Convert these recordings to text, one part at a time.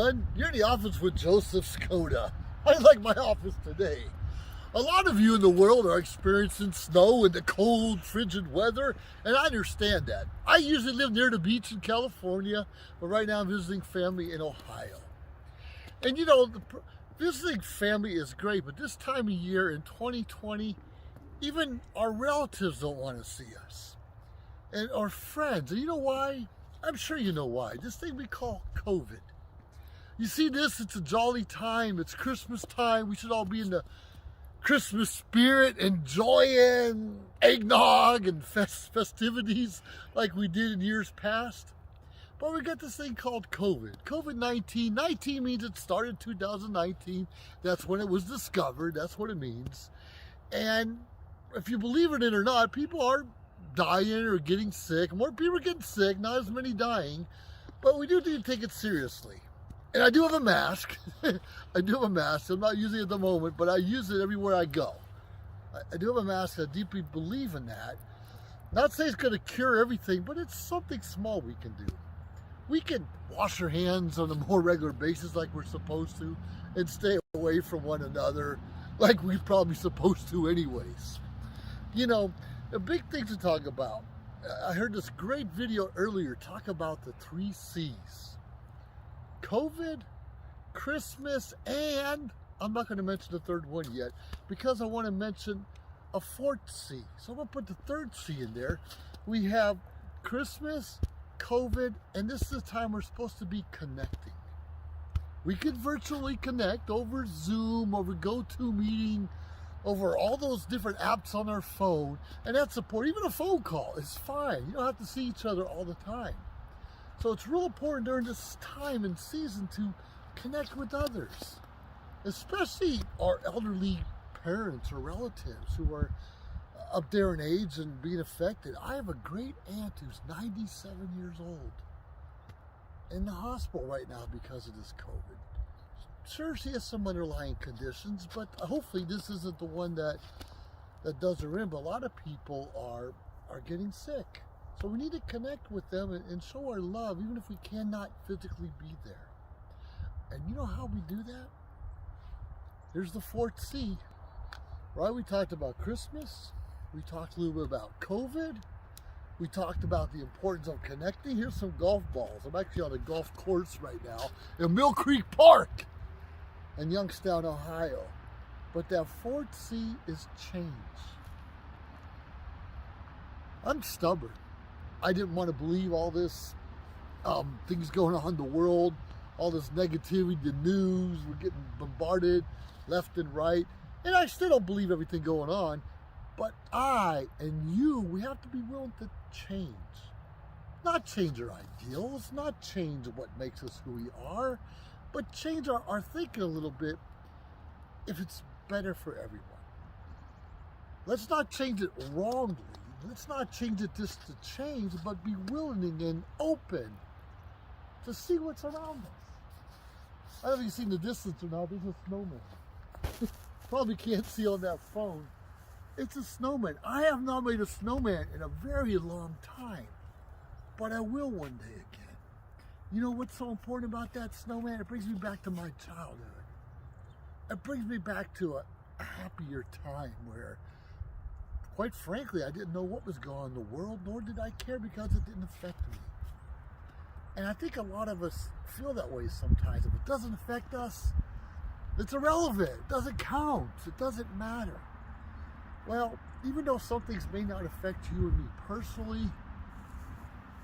everyone. You're in the office with Joseph Skoda. I like my office today. A lot of you in the world are experiencing snow and the cold, frigid weather, and I understand that. I usually live near the beach in California, but right now I'm visiting family in Ohio. And you know, visiting family is great, but this time of year in 2020, even our relatives don't want to see us. And our friends, and you know why? I'm sure you know why. This thing we call COVID. You see this, it's a jolly time, it's Christmas time, we should all be in the Christmas spirit, enjoying eggnog and festivities like we did in years past. But we got this thing called COVID. COVID-19, 19 means it started 2019, that's when it was discovered, that's what it means. And if you believe it or not, people are dying or getting sick. More people are getting sick, not as many dying, but we do need to take it seriously. And I do have a mask. I do have a mask. I'm not using it at the moment, but I use it everywhere I go. I do have a mask. I deeply believe in that. Not saying it's going to cure everything, but it's something small we can do. We can wash our hands on a more regular basis like we're supposed to and stay away from one another like we're probably supposed to anyways. You know, a big thing to talk about. I heard this great video earlier talk about the 3 C's. COVID, Christmas, and I'm not going to mention the third one yet because I want to mention a 4th C. So I'm going to put the 3rd C in there. We have Christmas, COVID, and this is the time we're supposed to be connecting. We can virtually connect over Zoom, over GoToMeeting, over all those different apps on our phone, and that's support. Even a phone call is fine. You don't have to see each other all the time. So it's real important during this time and season to connect with others, especially our elderly parents or relatives who are up there in age and being affected. I have a great aunt who's 97 years old in the hospital right now because of this COVID. Sure, she has some underlying conditions, but hopefully this isn't the one that does her in. But a lot of people are getting sick. So we need to connect with them and show our love, even if we cannot physically be there. And you know how we do that? Here's the 4th C. Right, we talked about Christmas. We talked a little bit about COVID. We talked about the importance of connecting. Here's some golf balls. I'm actually on a golf course right now in Mill Creek Park in Youngstown, Ohio. But that 4th C is change. I'm stubborn. I didn't want to believe all this things going on in the world, all this negativity, the news, we're getting bombarded left and right. And I still don't believe everything going on, but I and you, we have to be willing to change. Not change our ideals, not change what makes us who we are, but change our thinking a little bit if it's better for everyone. Let's not change it wrongly. Let's not change it just to change, but be willing and open to see what's around us. I don't know if you've seen the distance or not. There's a snowman. Probably can't see on that phone. It's a snowman. I have not made a snowman in a very long time, but I will one day again. You know what's so important about that snowman? It brings me back to my childhood. It brings me back to a happier time where, quite frankly, I didn't know what was going on in the world, nor did I care because it didn't affect me. And I think a lot of us feel that way sometimes. If it doesn't affect us, it's irrelevant. It doesn't count. It doesn't matter. Well, even though some things may not affect you and me personally,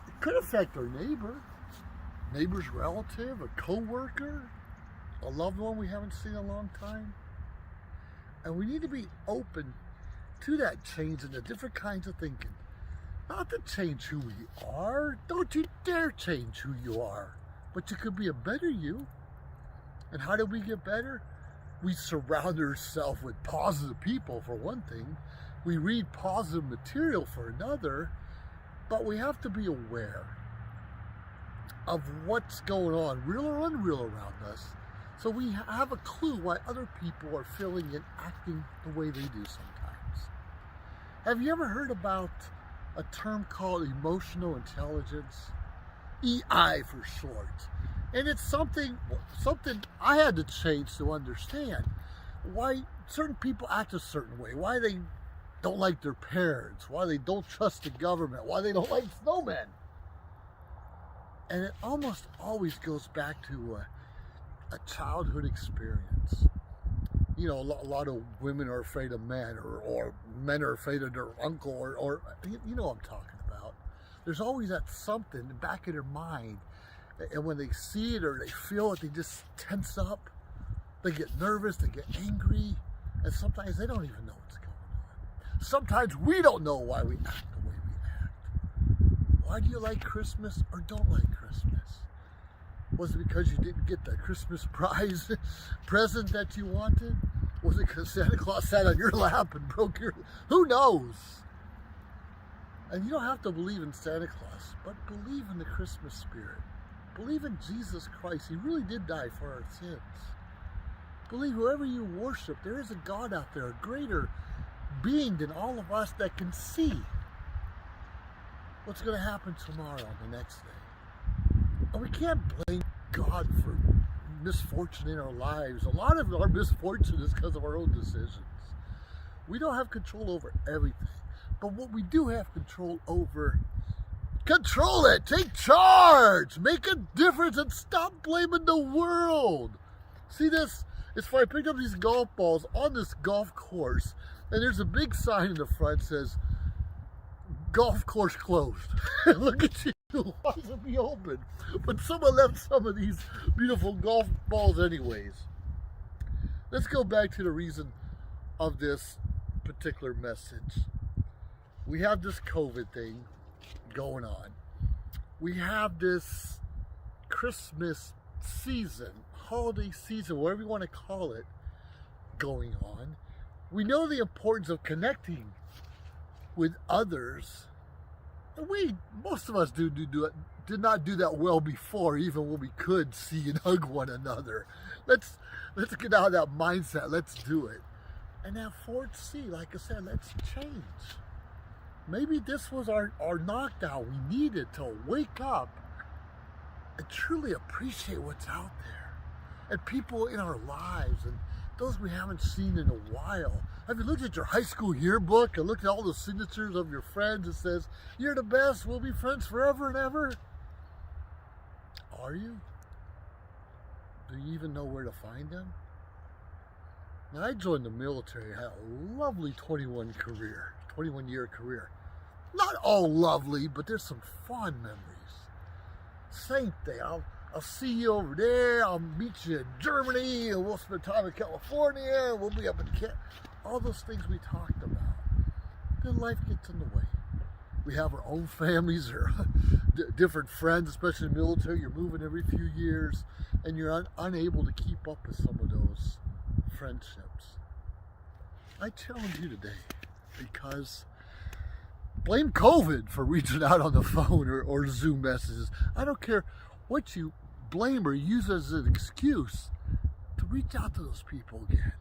it could affect our neighbor's relative, a coworker, a loved one we haven't seen in a long time. And we need to be open to that change and the different kinds of thinking. Not to change who we are. Don't you dare change who you are. But you could be a better you. And how do we get better? We surround ourselves with positive people, for one thing. We read positive material for another. But we have to be aware of what's going on, real or unreal, around us. So we have a clue why other people are feeling and acting the way they do sometimes. Have you ever heard about a term called emotional intelligence? EI for short. And it's something I had to change to understand why certain people act a certain way, why they don't like their parents, why they don't trust the government, why they don't like snowmen. And it almost always goes back to a childhood experience. You know, a lot of women are afraid of men, or men are afraid of their uncle, or you know what I'm talking about. There's always that something in the back of their mind, and when they see it or they feel it, they just tense up. They get nervous, they get angry, and sometimes they don't even know what's going on. Sometimes we don't know why we act the way we act. Why do you like Christmas or don't like Christmas? Was it because you didn't get the Christmas prize present that you wanted? Was it because Santa Claus sat on your lap and broke your... Who knows? And you don't have to believe in Santa Claus, but believe in the Christmas spirit. Believe in Jesus Christ. He really did die for our sins. Believe whoever you worship, there is a God out there, a greater being than all of us that can see what's going to happen tomorrow and the next day. And we can't blame God for misfortune in our lives. A lot of our misfortune is because of our own decisions. We don't have control over everything. But what we do have control over, control it, take charge, make a difference, and stop blaming the world. See this? It's funny, I picked up these golf balls on this golf course, and there's a big sign in the front that says, golf course closed. Look at you, why should it be open? But someone left some of these beautiful golf balls anyways. Let's go back to the reason of this particular message. We have this COVID thing going on. We have this Christmas season, holiday season, whatever you want to call it, going on. We know the importance of connecting with others. And most of us did not do that well before, even when we could see and hug one another. Let's get out of that mindset. Let's do it. And that fourth C, like I said, let's change. Maybe this was our knockdown. We needed to wake up and truly appreciate what's out there and people in our lives and those we haven't seen in a while. Have you looked at your high school yearbook and looked at all the signatures of your friends that says, "You're the best, we'll be friends forever and ever"? Are you? Do you even know where to find them? When I joined the military, I had a lovely 21-year career. Not all lovely, but there's some fond memories. Same thing. I'll see you over there. I'll meet you in Germany, and we'll spend time in California. We'll be up in all those things we talked about. Then life gets in the way. We have our own families or different friends, especially in the military. You're moving every few years, and you're unable to keep up with some of those friendships. I challenge you today, because blame COVID for reaching out on the phone or Zoom messages. I don't care what you blame or use as an excuse to reach out to those people again.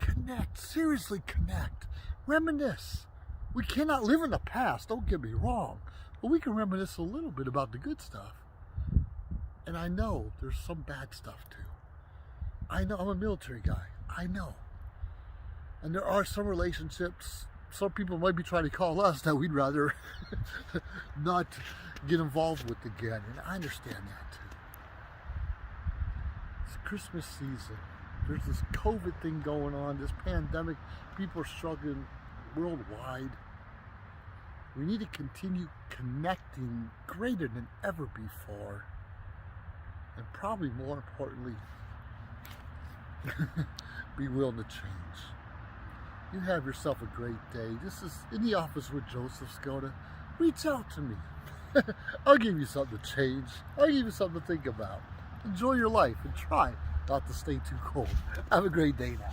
Connect, seriously connect, reminisce. We cannot live in the past, don't get me wrong, but we can reminisce a little bit about the good stuff. And I know there's some bad stuff too. I know, I'm a military guy, I know. And there are some relationships, some people might be trying to call us that we'd rather not get involved with again, and I understand that too. It's Christmas season. There's this COVID thing going on, this pandemic. People are struggling worldwide. We need to continue connecting greater than ever before, and probably more importantly, be willing to change. You have yourself a great day. This is In the Office with Joseph Skoda. Reach out to me. I'll give you something to change. I'll give you something to think about. Enjoy your life and try not to stay too cold. Have a great day now.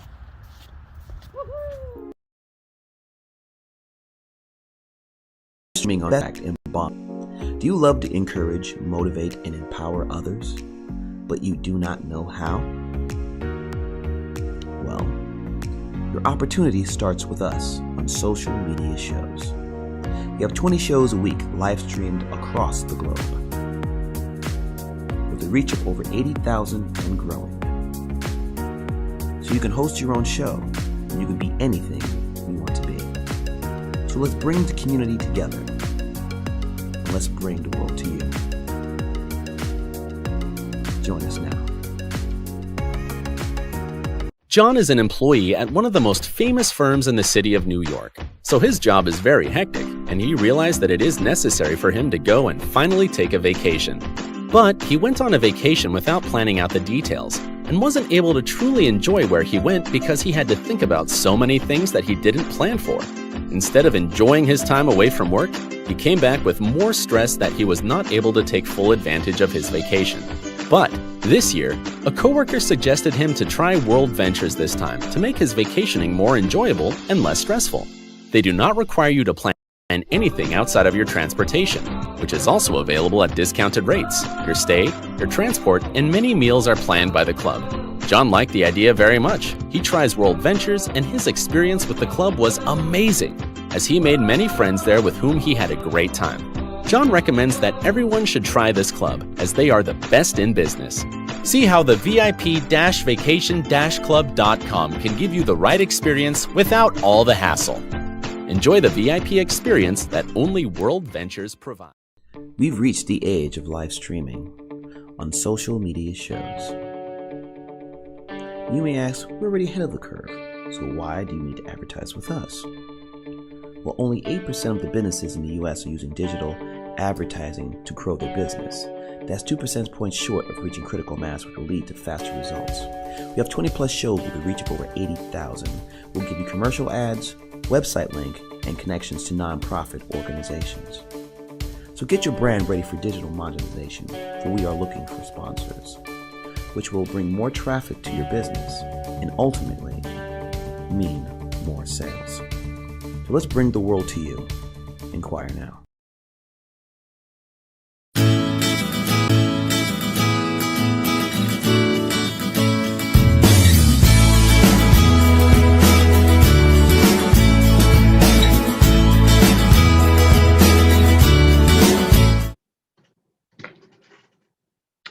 Woo-hoo! Streaming on Back and Bomb. Do you love to encourage, motivate, and empower others, but you do not know how? Well, your opportunity starts with us on social media shows. We have 20 shows a week live streamed across the globe. With a reach of over 80,000 and growing. So you can host your own show, and you can be anything you want to be. So let's bring the community together, and let's bring the world to you. Join us now. John is an employee at one of the most famous firms in the city of New York, so his job is very hectic, and he realized that it is necessary for him to go and finally take a vacation. But he went on a vacation without planning out the details, and wasn't able to truly enjoy where he went because he had to think about so many things that he didn't plan for. Instead of enjoying his time away from work, he came back with more stress that he was not able to take full advantage of his vacation. But this year, a coworker suggested him to try World Ventures this time to make his vacationing more enjoyable and less stressful. They do not require you to plan anything outside of your transportation, which is also available at discounted rates. Your stay, your transport, and many meals are planned by the club. John liked the idea very much. He tries World Ventures, and his experience with the club was amazing, as he made many friends there with whom he had a great time. John recommends that everyone should try this club, as they are the best in business. See how the VIP-vacation-club.com can give you the right experience without all the hassle. Enjoy the VIP experience that only World Ventures provide. We've reached the age of live streaming on social media shows. You may ask, we're already ahead of the curve, so why do you need to advertise with us? Well, only 8% of the businesses in the US are using digital advertising to grow their business. That's 2 percentage points short of reaching critical mass, which will lead to faster results. We have 20 plus shows with a reach of over 80,000. We'll give you commercial ads, website link, and connections to nonprofit organizations. So get your brand ready for digital monetization, for we are looking for sponsors, which will bring more traffic to your business and ultimately mean more sales. So let's bring the world to you. Inquire now.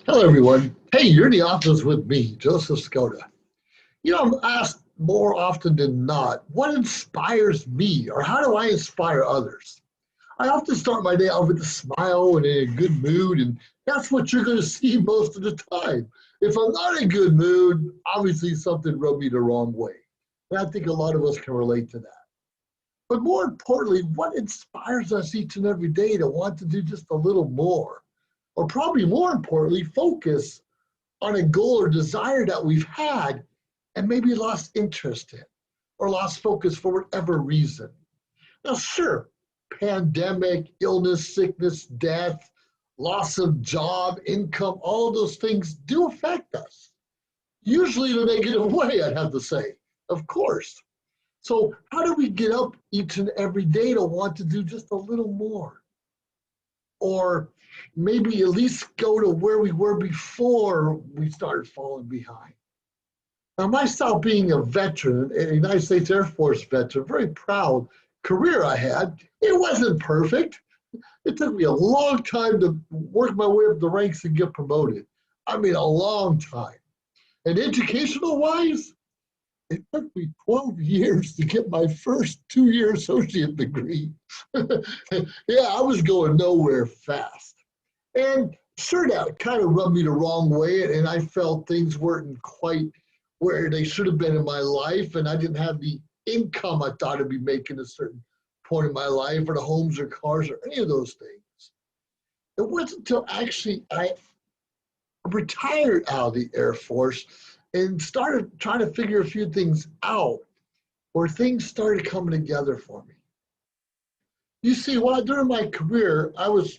Hello, everyone. Hey, you're in the office with me, Joseph Skoda. You know, I'm asked more often than not, what inspires me, or how do I inspire others? I often start my day off with a smile and in a good mood, and that's what you're going to see most of the time. If I'm not in a good mood, obviously something rubbed me the wrong way. And I think a lot of us can relate to that. But more importantly, what inspires us each and every day to want to do just a little more? Or probably more importantly, focus on a goal or desire that we've had and maybe lost interest in or lost focus for whatever reason. Now, sure, pandemic, illness, sickness, death, loss of job, income, all of those things do affect us. Usually in a negative way, I'd have to say, of course. So how do we get up each and every day to want to do just a little more? Or maybe at least go to where we were before we started falling behind. Now, myself being a veteran, a United States Air Force veteran, very proud career I had, it wasn't perfect. It took me a long time to work my way up the ranks and get promoted. I mean, a long time. And educational-wise, it took me 12 years to get my first 2-year associate degree. Yeah, I was going nowhere fast. And sure, that kind of rubbed me the wrong way, and I felt things weren't quite where they should have been in my life, and I didn't have the income I thought I'd be making at a certain point in my life, or the homes or cars or any of those things. It wasn't until actually I retired out of the Air Force and started trying to figure a few things out where things started coming together for me. You see, during my career, I was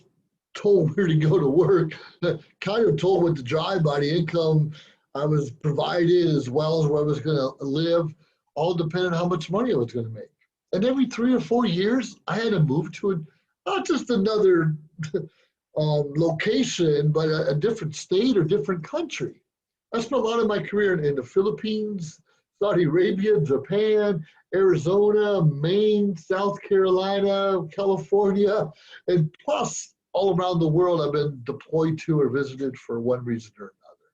told where to go to work, kind of told what to drive by the income I was provided, as well as where I was going to live, all depending on how much money I was going to make. And every 3 or 4 years, I had to move to not just another location, but a different state or different country. I spent a lot of my career in the Philippines, Saudi Arabia, Japan, Arizona, Maine, South Carolina, California, and plus all around the world I've been deployed to or visited for one reason or another.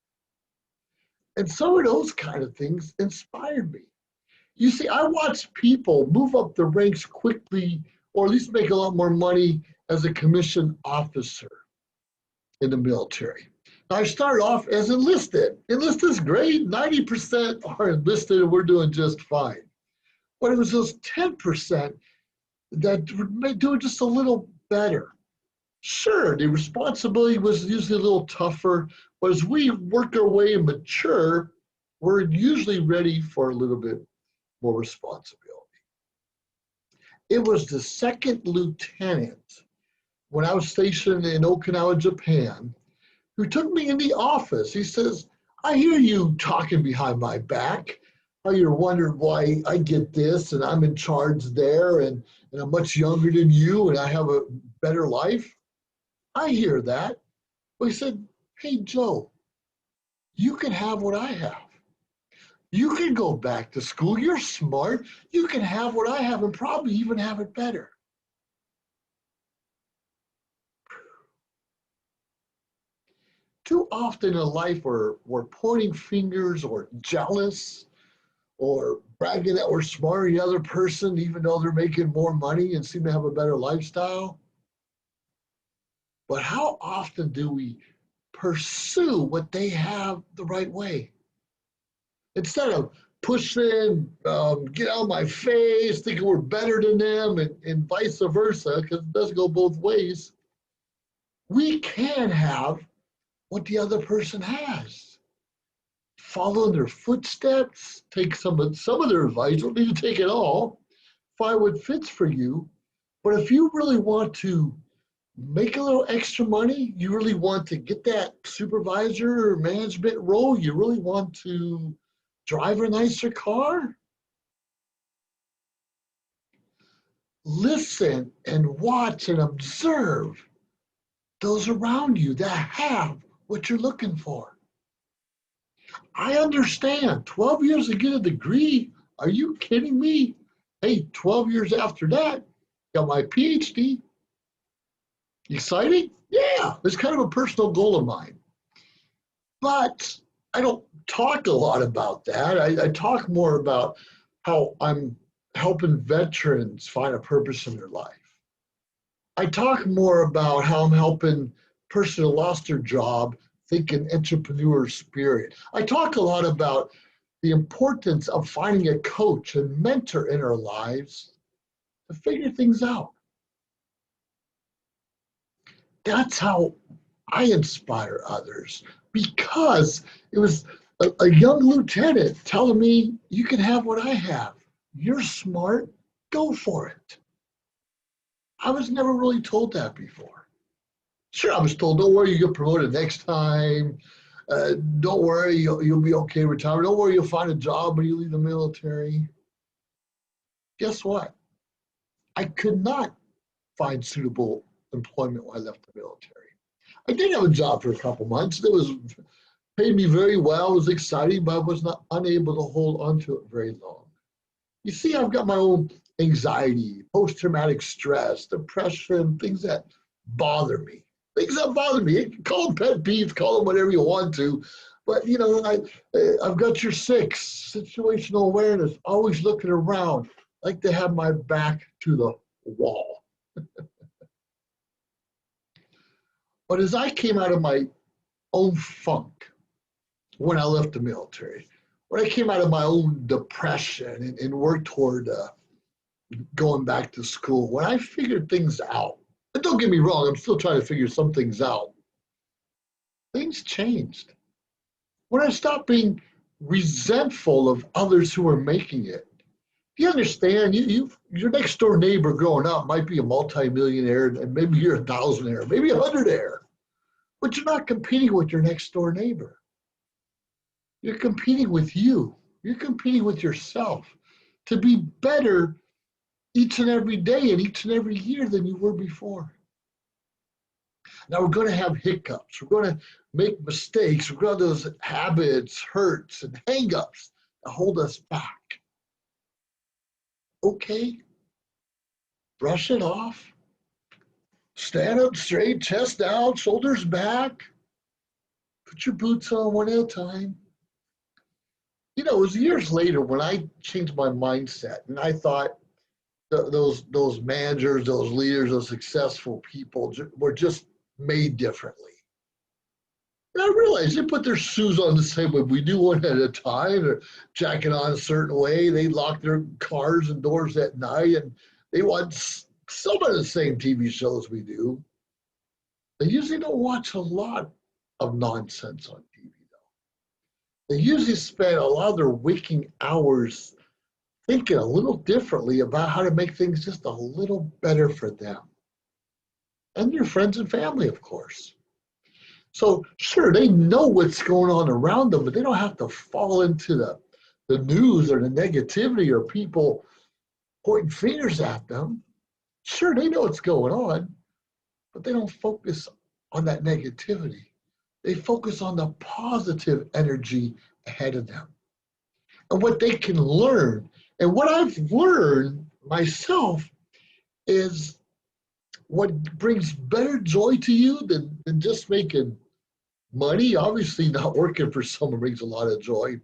And some of those kind of things inspired me. You see, I watched people move up the ranks quickly, or at least make a lot more money as a commissioned officer in the military. Now, I started off as enlisted. Enlisted's great. 90% are enlisted and we're doing just fine. But it was those 10% that were doing just a little better. Sure, the responsibility was usually a little tougher, but as we work our way and mature, we're usually ready for a little bit more responsibility. It was the second lieutenant when I was stationed in Okinawa, Japan, who took me in the office. He says, I hear you talking behind my back, how you're wondering why I get this and I'm in charge there and I'm much younger than you and I have a better life. I hear that. But he said, hey, Joe, you can have what I have. You can go back to school. You're smart. You can have what I have and probably even have it better. Too often in life we're pointing fingers or jealous or bragging that we're smarter than the other person, even though they're making more money and seem to have a better lifestyle. But how often do we pursue what they have the right way? Instead of pushing, get out of my face, thinking we're better than them, and vice versa, because it does go both ways, we can have what the other person has. Follow in their footsteps, take some of their advice, don't need to take it all, find what fits for you. But if you really want to make a little extra money, you really want to get that supervisor or management role, you really want to drive a nicer car, listen and watch and observe those around you that have what you're looking for. I understand 12 years to get a degree. Are you kidding me? Hey, 12 years after that, got my PhD. Exciting? Yeah, it's kind of a personal goal of mine. But I don't talk a lot about that. I talk more about how I'm helping veterans find a purpose in their life. I talk more about how I'm helping a person who lost their job think an entrepreneur spirit. I talk a lot about the importance of finding a coach and mentor in our lives to figure things out. That's how I inspire others, because it was a young lieutenant telling me, you can have what I have. You're smart, go for it. I was never really told that before. Sure, I was told, don't worry, you get promoted next time. Don't worry, you'll be okay retired. Don't worry, you'll find a job when you leave the military. Guess what? I could not find suitable employment when I left the military. I did have a job for a couple months. It was paid me very well. It was exciting, but I was not unable to hold on to it very long. You see, I've got my own anxiety, post-traumatic stress, depression, things that bother me. Things that bother me. Call them pet peeves, call them whatever you want to. But, you know, I've got your 6, situational awareness, always looking around, like to have my back to the wall. But as I came out of my own funk when I left the military, when I came out of my own depression and worked toward going back to school, when I figured things out, and don't get me wrong, I'm still trying to figure some things out, things changed. When I stopped being resentful of others who were making it. You understand, your next door neighbor growing up might be a multimillionaire, and maybe you're a thousandaire, maybe a hundredaire, but you're not competing with your next door neighbor. You're competing with you. You're competing with yourself to be better each and every day and each and every year than you were before. Now we're going to have hiccups. We're going to make mistakes. We're going to have those habits, hurts, and hang-ups that hold us back. Okay, brush it off. stand up straight, chest down, shoulders back. Put your boots on one at a time. You know, it was years later when I changed my mindset and I thought those managers, those leaders, those successful people were just made differently. And I realized they put their shoes on the same way we do, one at a time. They're jacking on a certain way. They lock their cars and doors at night, and they watch some of the same TV shows we do. They usually don't watch a lot of nonsense on TV, though. They usually spend a lot of their waking hours thinking a little differently about how to make things just a little better for them and their friends and family, of course. So sure, they know what's going on around them, but they don't have to fall into the news or the negativity or people pointing fingers at them. Sure, they know what's going on, but they don't focus on that negativity. They focus on the positive energy ahead of them and what they can learn. And what I've learned myself is what brings better joy to you than just making money. Obviously, not working for someone brings a lot of joy,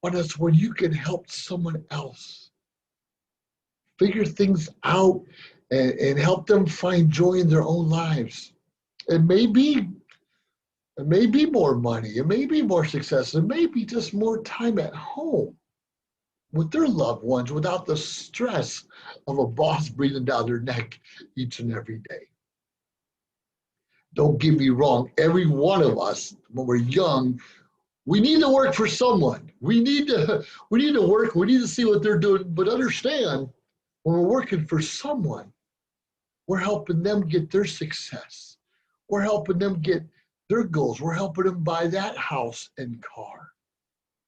but it's when you can help someone else figure things out and help them find joy in their own lives. It may be more money, it may be more success, it may be just more time at home with their loved ones without the stress of a boss breathing down their neck each and every day. Don't get me wrong, every one of us, when we're young, we need to work for someone. We need to work, we need to see what they're doing, but understand, when we're working for someone, we're helping them get their success. We're helping them get their goals. We're helping them buy that house and car.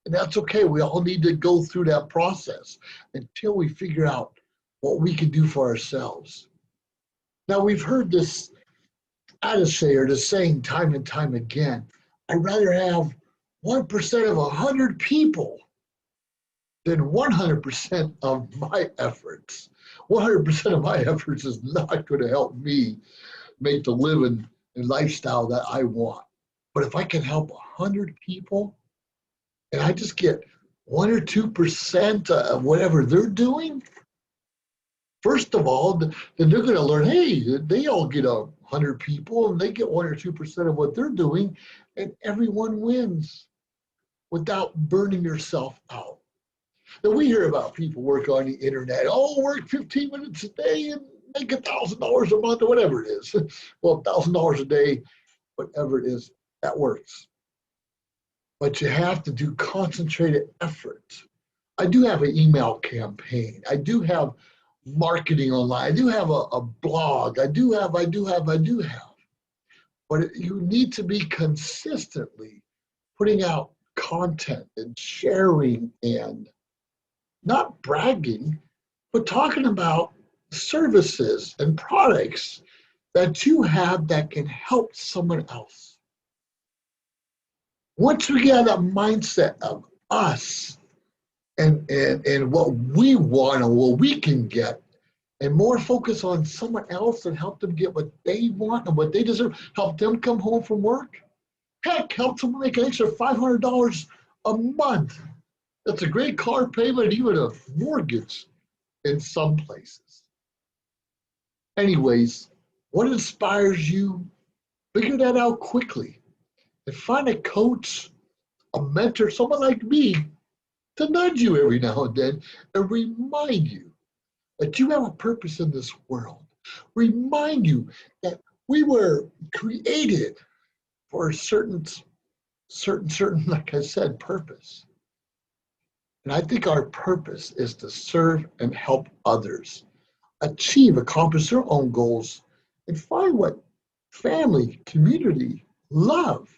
And that's okay. We all need to go through that process until we figure out what we can do for ourselves. Now, we've heard this adage or the saying time and time again, I'd rather have 1% of 100 people than 100% of my efforts. 100% of my efforts is not going to help me make the living and lifestyle that I want. But if I can help 100 people and I just get 1 or 2% of whatever they're doing, first of all, then they're going to learn, hey, they all get 100 people and they get 1 or 2% of what they're doing, and everyone wins without burning yourself out. Now, we hear about people work on the internet, work 15 minutes a day and make $1,000 a month or whatever it is. Well, $1,000 a day, whatever it is, that works. But you have to do concentrated effort. I do have an email campaign. I do have marketing online. I do have a blog. I do have. But you need to be consistently putting out content and sharing and not bragging, but talking about services and products that you have that can help someone else. Once we get that mindset of us and what we want and what we can get, and more focus on someone else and help them get what they want and what they deserve, help them come home from work. Heck, help someone make an extra $500 a month. That's a great car payment, even a mortgage in some places. Anyways, what inspires you? Figure that out quickly and find a coach, a mentor, someone like me to nudge you every now and then and remind you that you have a purpose in this world. Remind you that we were created for a certain, like I said, purpose. And I think our purpose is to serve and help others, accomplish their own goals, and find what family, community, love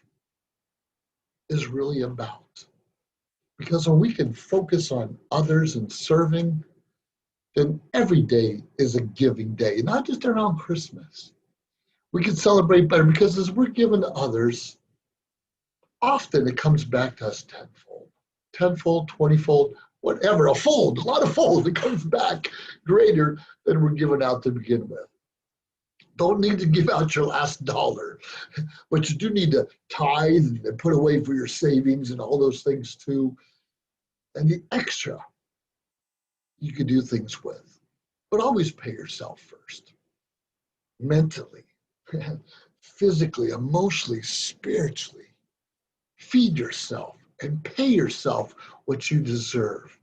is really about. Because when we can focus on others and serving, then every day is a giving day, not just around Christmas. We can celebrate better because as we're giving to others, often it comes back to us tenfold. 10-fold, 20-fold, whatever, a lot of folds. It comes back greater than we're giving out to begin with. Don't need to give out your last dollar, but you do need to tithe and put away for your savings and all those things too. And the extra you can do things with, but always pay yourself first, mentally, physically, emotionally, spiritually. Feed yourself and pay yourself what you deserve.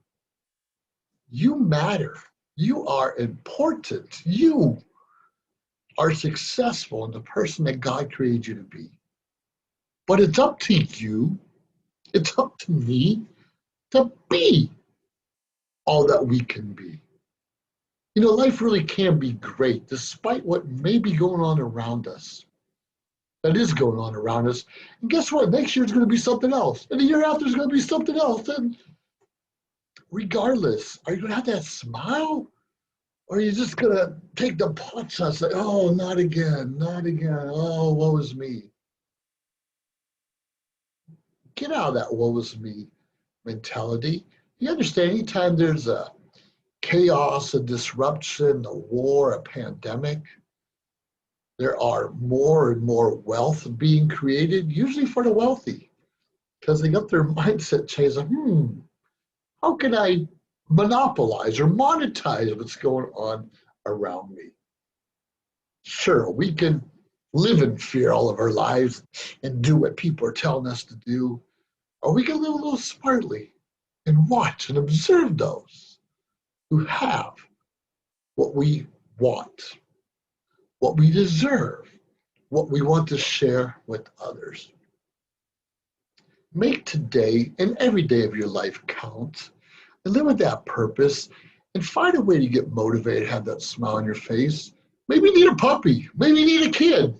You matter. You are important. You are successful in the person that God created you to be. But it's up to you, it's up to me to be all that we can be. You know, life really can be great despite what may be going on around us. That is going on around us. And guess what? Next year is going to be something else. And the year after is going to be something else. And regardless, are you going to have that smile? Or are you just going to take the punch and say, oh, not again, not again. Oh, woe is me. Get out of that woe is me mentality. You understand, anytime there's a chaos, a disruption, a war, a pandemic, there are more and more wealth being created, usually for the wealthy, because they got their mindset changed. Like, how can I monopolize or monetize what's going on around me? Sure, we can live in fear all of our lives and do what people are telling us to do, or we can live a little smartly and watch and observe those who have what we want, what we deserve, what we want to share with others. Make today and every day of your life count and live with that purpose and find a way to get motivated, have that smile on your face. Maybe you need a puppy, maybe you need a kid,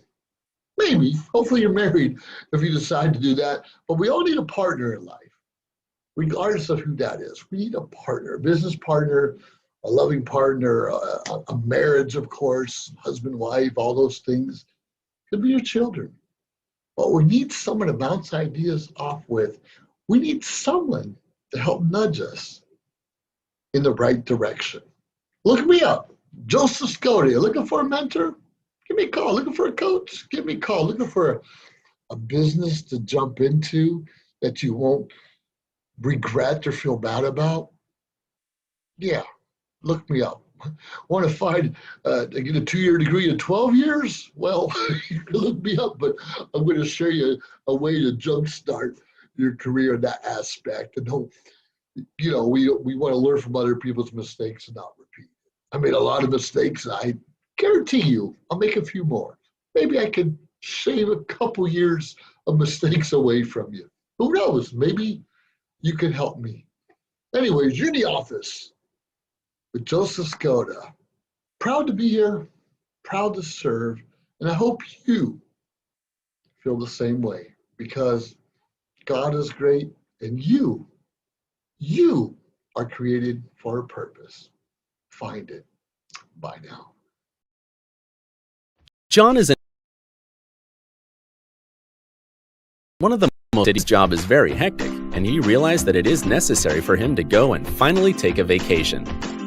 maybe, hopefully you're married if you decide to do that, but we all need a partner in life, regardless of who that is. We need a partner, a business partner, a loving partner, a marriage, of course, husband, wife, all those things. Could be your children. But we need someone to bounce ideas off with. We need someone to help nudge us in the right direction. Look me up, Joseph Skoda. You looking for a mentor? Give me a call. Looking for a coach? Give me a call. Looking for a business to jump into that you won't regret or feel bad about? Yeah. Look me up. Want to find, to get a 2-year degree in 12 years? Well, you can look me up, but I'm going to show you a way to jumpstart your career in that aspect. And don't, we want to learn from other people's mistakes and not repeat. I made a lot of mistakes, and I guarantee you I'll make a few more. Maybe I could shave a couple years of mistakes away from you. Who knows? Maybe you can help me. Anyways, you're in the office with Joseph Skoda. Proud to be here, proud to serve, and I hope you feel the same way, because God is great and you are created for a purpose. Find it. Bye now. John is one of the most. His job is very hectic, and he realized that it is necessary for him to go and finally take a vacation.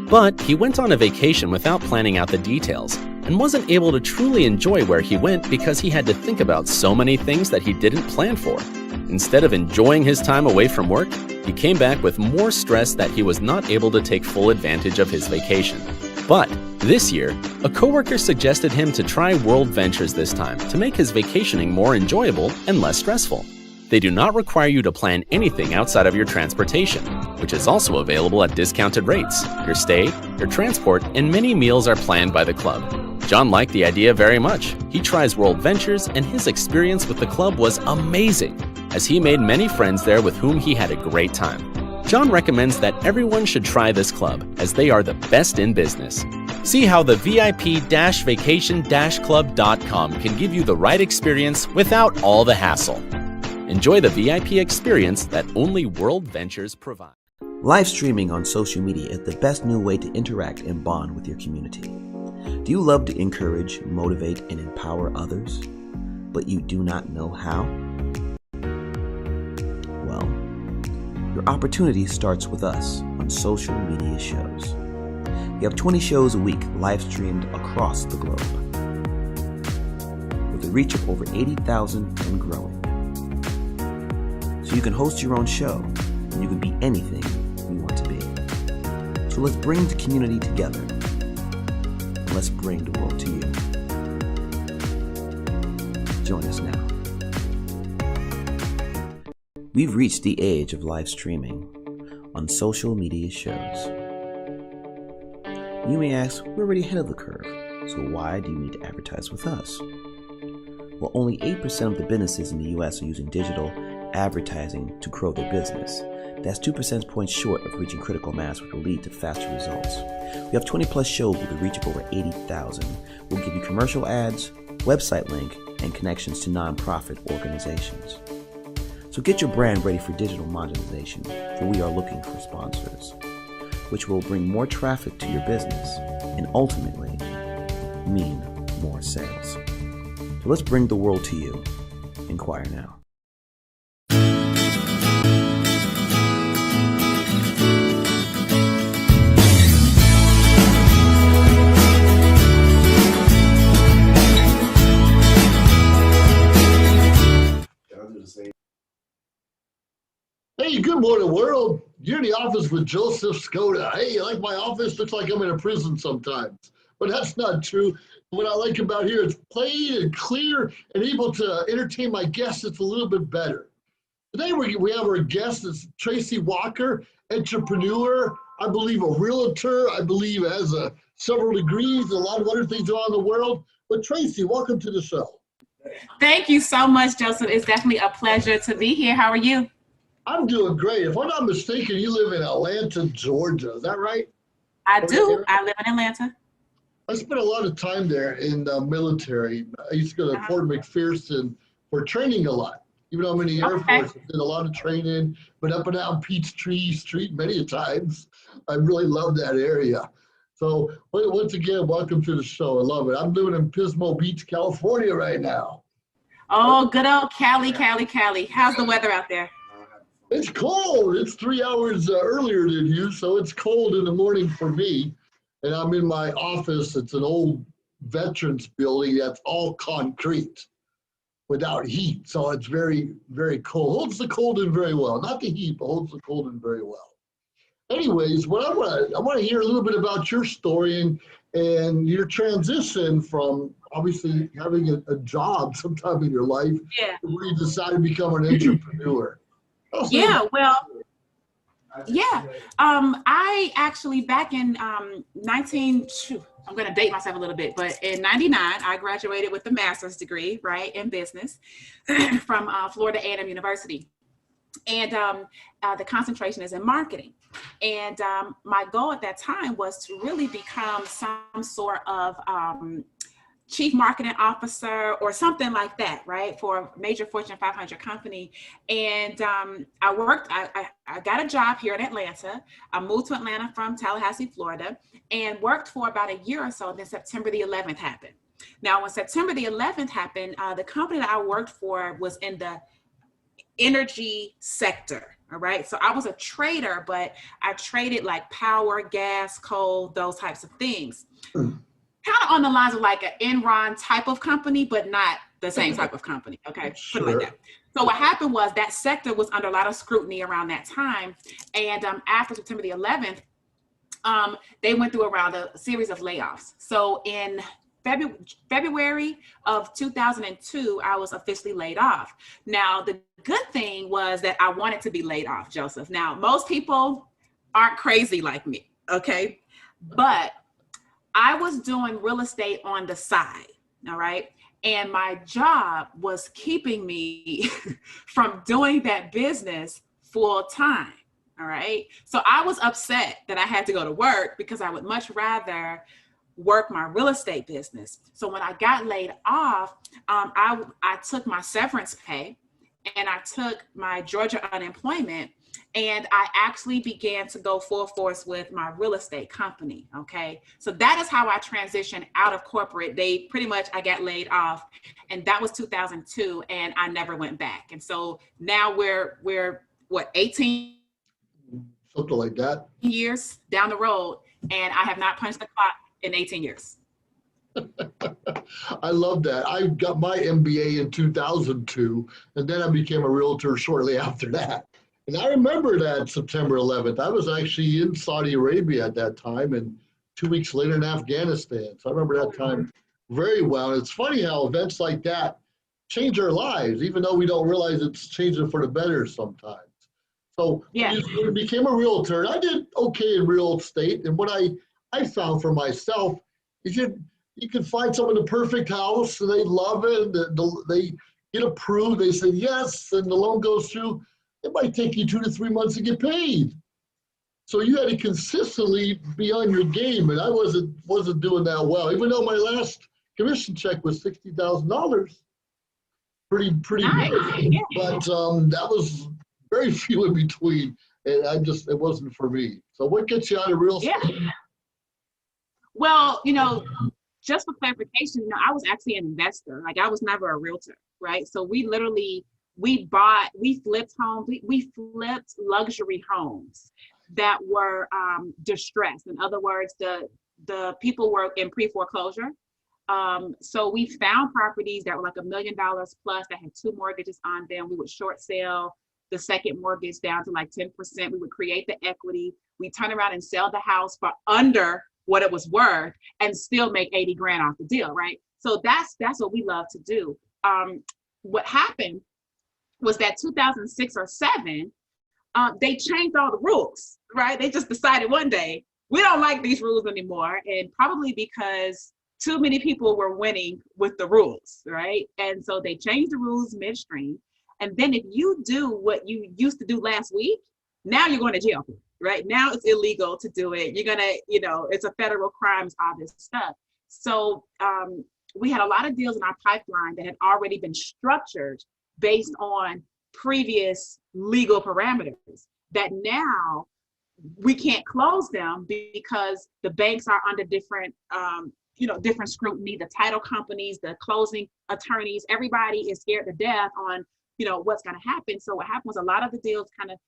But he went on a vacation without planning out the details, and wasn't able to truly enjoy where he went because he had to think about so many things that he didn't plan for. Instead of enjoying his time away from work, he came back with more stress that he was not able to take full advantage of his vacation. But this year, a coworker suggested him to try World Ventures this time to make his vacationing more enjoyable and less stressful. They do not require you to plan anything outside of your transportation, which is also available at discounted rates. Your stay, your transport, and many meals are planned by the club. John liked the idea very much. He tries World Ventures, and his experience with the club was amazing, as he made many friends there with whom he had a great time. John recommends that everyone should try this club, as they are the best in business. See how the VIP-vacation-club.com can give you the right experience without all the hassle. Enjoy the VIP experience that only World Ventures provide. Live streaming on social media is the best new way to interact and bond with your community. Do you love to encourage, motivate, and empower others, but you do not know how? Well, your opportunity starts with us on social media shows. We have 20 shows a week live streamed across the globe. a reach of over 80,000 and growing. So you can host your own show, and you can be anything you want to be. So let's bring the community together, and let's bring the world to you. Join us now. We've reached the age of live streaming on social media shows. You may ask, we're already ahead of the curve, so why do you need to advertise with us? Well, only 8% of the businesses in the US are using digital advertising to grow their business. That's 2 percentage points short of reaching critical mass, which will lead to faster results. We have 20 plus shows with a reach of over 80,000. We'll give you commercial ads, website link, and connections to nonprofit organizations. So get your brand ready for digital monetization, for we are looking for sponsors, which will bring more traffic to your business and ultimately mean more sales. So let's bring the world to you. Inquire now. Hey, good morning, world. You're in the office with Joseph Skoda. Hey, you like my office? Looks like I'm in a prison sometimes. But that's not true. What I like about here is plain and clear and able to entertain my guests. It's a little bit better. Today we have our guest is Tracy Walker, entrepreneur, I believe a realtor, I believe has several degrees, a lot of other things around the world. But Tracy, welcome to the show. Thank you so much, Joseph. It's definitely a pleasure to be here. How are you? I'm doing great. If I'm not mistaken, you live in Atlanta, Georgia. Is that right? I do. I live in Atlanta. I spent a lot of time there in the military. I used to go to Fort McPherson for training a lot. Even though I'm in the Air Force, I did a lot of training, but up and down Peachtree Street many times. I really love that area. So once again, welcome to the show. I love it. I'm living in Pismo Beach, California right now. Oh, good old Cali, Cali, Cali. How's the weather out there? It's cold. It's 3 hours earlier than you, so it's cold in the morning for me. And I'm in my office. It's an old veterans building that's all concrete without heat. So it's very, very cold. Holds the cold in very well. Not the heat, but holds the cold in very well. Anyways, what I want to hear a little bit about your story and your transition from obviously having a job sometime in your life where you decided to become an entrepreneur. Yeah, well, yeah. I actually back in I'm going to date myself a little bit, but in 99, I graduated with a master's degree, right, in business from Florida A&M University. And the concentration is in marketing. And my goal at that time was to really become some sort of chief marketing officer or something like that, right, for a major Fortune 500 company. And I got a job here in Atlanta. I moved to Atlanta from Tallahassee, Florida, and worked for about a year or so. Then September the 11th happened. Now, when September the 11th happened, the company that I worked for was in the energy sector. All right. So I was a trader, but I traded like power, gas, coal, those types of things. Kind of on the lines of like an Enron type of company, but not the same type of company. Okay. Sure. Put it like that. So what happened was that sector was under a lot of scrutiny around that time. And after September the 11th, they went through around a series of layoffs. So in February of 2002, I was officially laid off. Now, the good thing was that I wanted to be laid off, Joseph. Now, most people aren't crazy like me. Okay. But I was doing real estate on the side, all right? And my job was keeping me from doing that business full time, all right? So I was upset that I had to go to work because I would much rather work my real estate business. So when I got laid off, I took my severance pay and I took my Georgia unemployment, and I actually began to go full force with my real estate company. Okay. So that is how I transitioned out of corporate. I got laid off, and that was 2002, and I never went back. And so now we're what, 18 something like that years down the road, and I have not punched the clock in 18 years. I love that. I got my MBA in 2002, and then I became a realtor shortly after that. And I remember that September 11th. I was actually in Saudi Arabia at that time, and 2 weeks later in Afghanistan. So I remember that time very well. And it's funny how events like that change our lives, even though we don't realize it's changing for the better sometimes. So Yeah. when you became a realtor, and I did okay in real estate. And what I found for myself is you can find someone the perfect house and they love it. They get approved. They say yes, and the loan goes through. It might take you 2 to 3 months to get paid. So you had to consistently be on your game, and I wasn't doing that well. Even though my last commission check was $60,000, pretty Nice. good. Yeah. But that was very few in between, and it wasn't for me. So what gets you out of real estate? Yeah. Well, just for clarification, I was actually an investor. Like I was never a realtor, right? So we flipped homes, we flipped luxury homes that were distressed. In other words, the people were in pre-foreclosure. So we found properties that were like $1 million plus that had 2 mortgages on them. We would short sale the second mortgage down to like 10%. We would create the equity. We turn around and sell the house for under what it was worth and still make 80 grand off the deal, right? So that's what we love to do. What happened was that 2006 or 7, they changed all the rules, right? They just decided one day, we don't like these rules anymore. And probably because too many people were winning with the rules, right? And so they changed the rules midstream. And then if you do what you used to do last week, now you're going to jail for it, right? Now it's illegal to do it. You're going to, it's a federal crime, all this stuff. So we had a lot of deals in our pipeline that had already been structured based on previous legal parameters that now we can't close them because the banks are under different different scrutiny. The title companies, the closing attorneys, everybody is scared to death on what's going to happen. So what happened was a lot of the deals kind of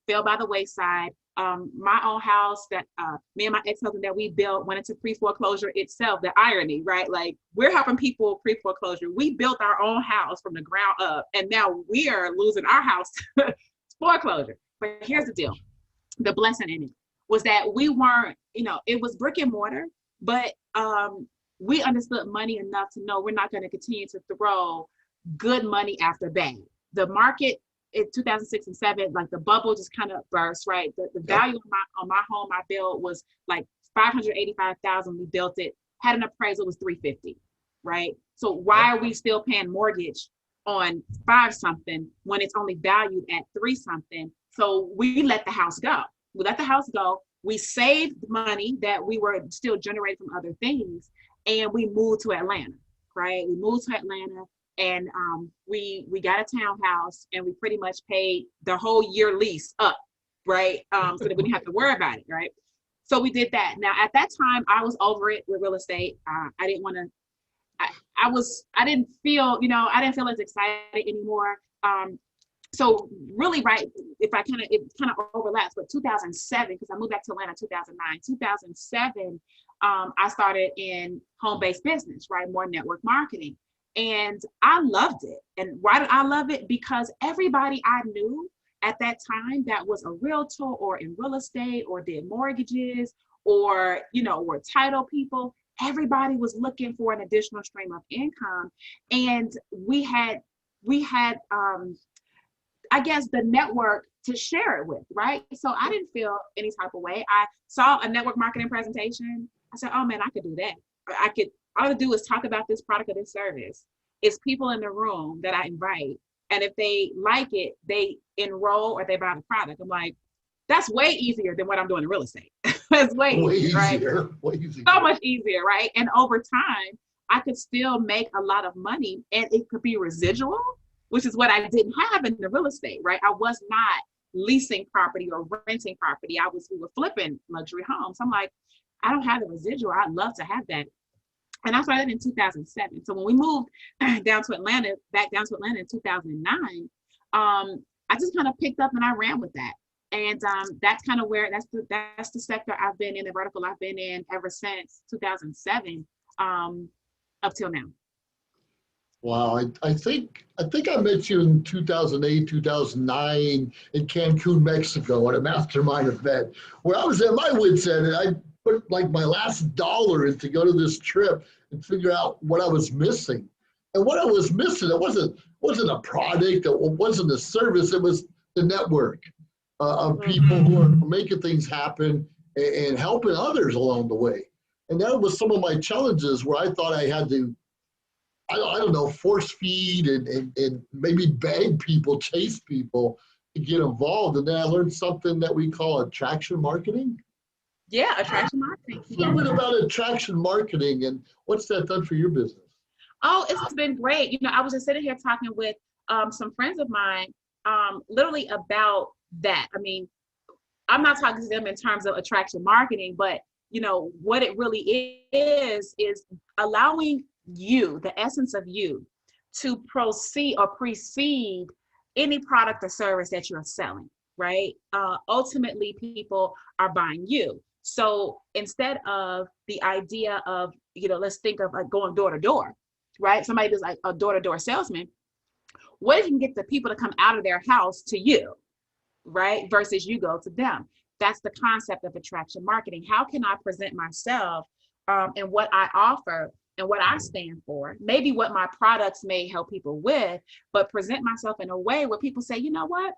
fell by the wayside. My own house that me and my ex-husband that we built went into pre-foreclosure itself. The irony, right? Like we're helping people pre-foreclosure. We built our own house from the ground up, and now we are losing our house to foreclosure. But here's the deal. The blessing in it was that we weren't, it was brick and mortar, but we understood money enough to know we're not going to continue to throw good money after bad. The market in 2006 and 7, like the bubble just kind of burst, right? The value on my home I built was like $585,000. We built it, had an appraisal was $350, right? So why are we still paying mortgage on 5 something when it's only valued at 3 something? So we let the house go. We let the house go. We saved money that we were still generating from other things, and we moved to Atlanta, right? We moved to Atlanta. And we got a townhouse, and we pretty much paid the whole year lease up, right? So that we didn't have to worry about it, right? So we did that. Now at that time, I was over it with real estate. I didn't want to. I didn't feel, I didn't feel as excited anymore. So really, right? It kind of overlaps. But 2007, because I moved back to Atlanta 2009. 2007, I started in home-based business, right? More network marketing. And I loved it. And why did I love it? Because everybody I knew at that time that was a realtor or in real estate or did mortgages or, were title people, everybody was looking for an additional stream of income. And we had I guess the network to share it with, right? So I didn't feel any type of way. I saw a network marketing presentation. I said, oh man, I could do that. All I do is talk about this product or this service. It's people in the room that I invite. And if they like it, they enroll or they buy the product. I'm like, that's way easier than what I'm doing in real estate. It's way easier, right? Way easier. So much easier, right? And over time, I could still make a lot of money, and it could be residual, which is what I didn't have in the real estate, right? I was not leasing property or renting property. We were flipping luxury homes. I'm like, I don't have the residual. I'd love to have that. And I started in 2007. So when we moved back down to Atlanta in 2009, I just kind of picked up and I ran with that. And that's kind of where, that's the sector I've been in, the vertical I've been in ever since 2007. up till now. Wow, I think I met you in 2008, 2009 in Cancun, Mexico at a mastermind event where I was at my wit's end and I put like my last dollar in to go to this trip and figure out what I was missing. And what I was missing, it wasn't a product, it wasn't a service, it was the network of people who are making things happen and helping others along the way. And that was some of my challenges where I thought I had to I don't know, force feed and maybe beg people, chase people to get involved. And then I learned something that we call attraction marketing. Yeah, attraction marketing. A little bit about attraction marketing and what's that done for your business? Oh, it's been great. You know, I was just sitting here talking with some friends of mine, literally about that. I mean, I'm not talking to them in terms of attraction marketing, but you know, what it really is allowing you, the essence of you, to proceed or precede any product or service that you're selling, right? Ultimately, people are buying you. So instead of the idea of, you know, let's think of like going door to door, right? Somebody does like a door to door salesman. What if you can get the people to come out of their house to you, right? Versus you go to them. That's the concept of attraction marketing. How can I present myself and what I offer and what I stand for, maybe what my products may help people with, but present myself in a way where people say, you know what,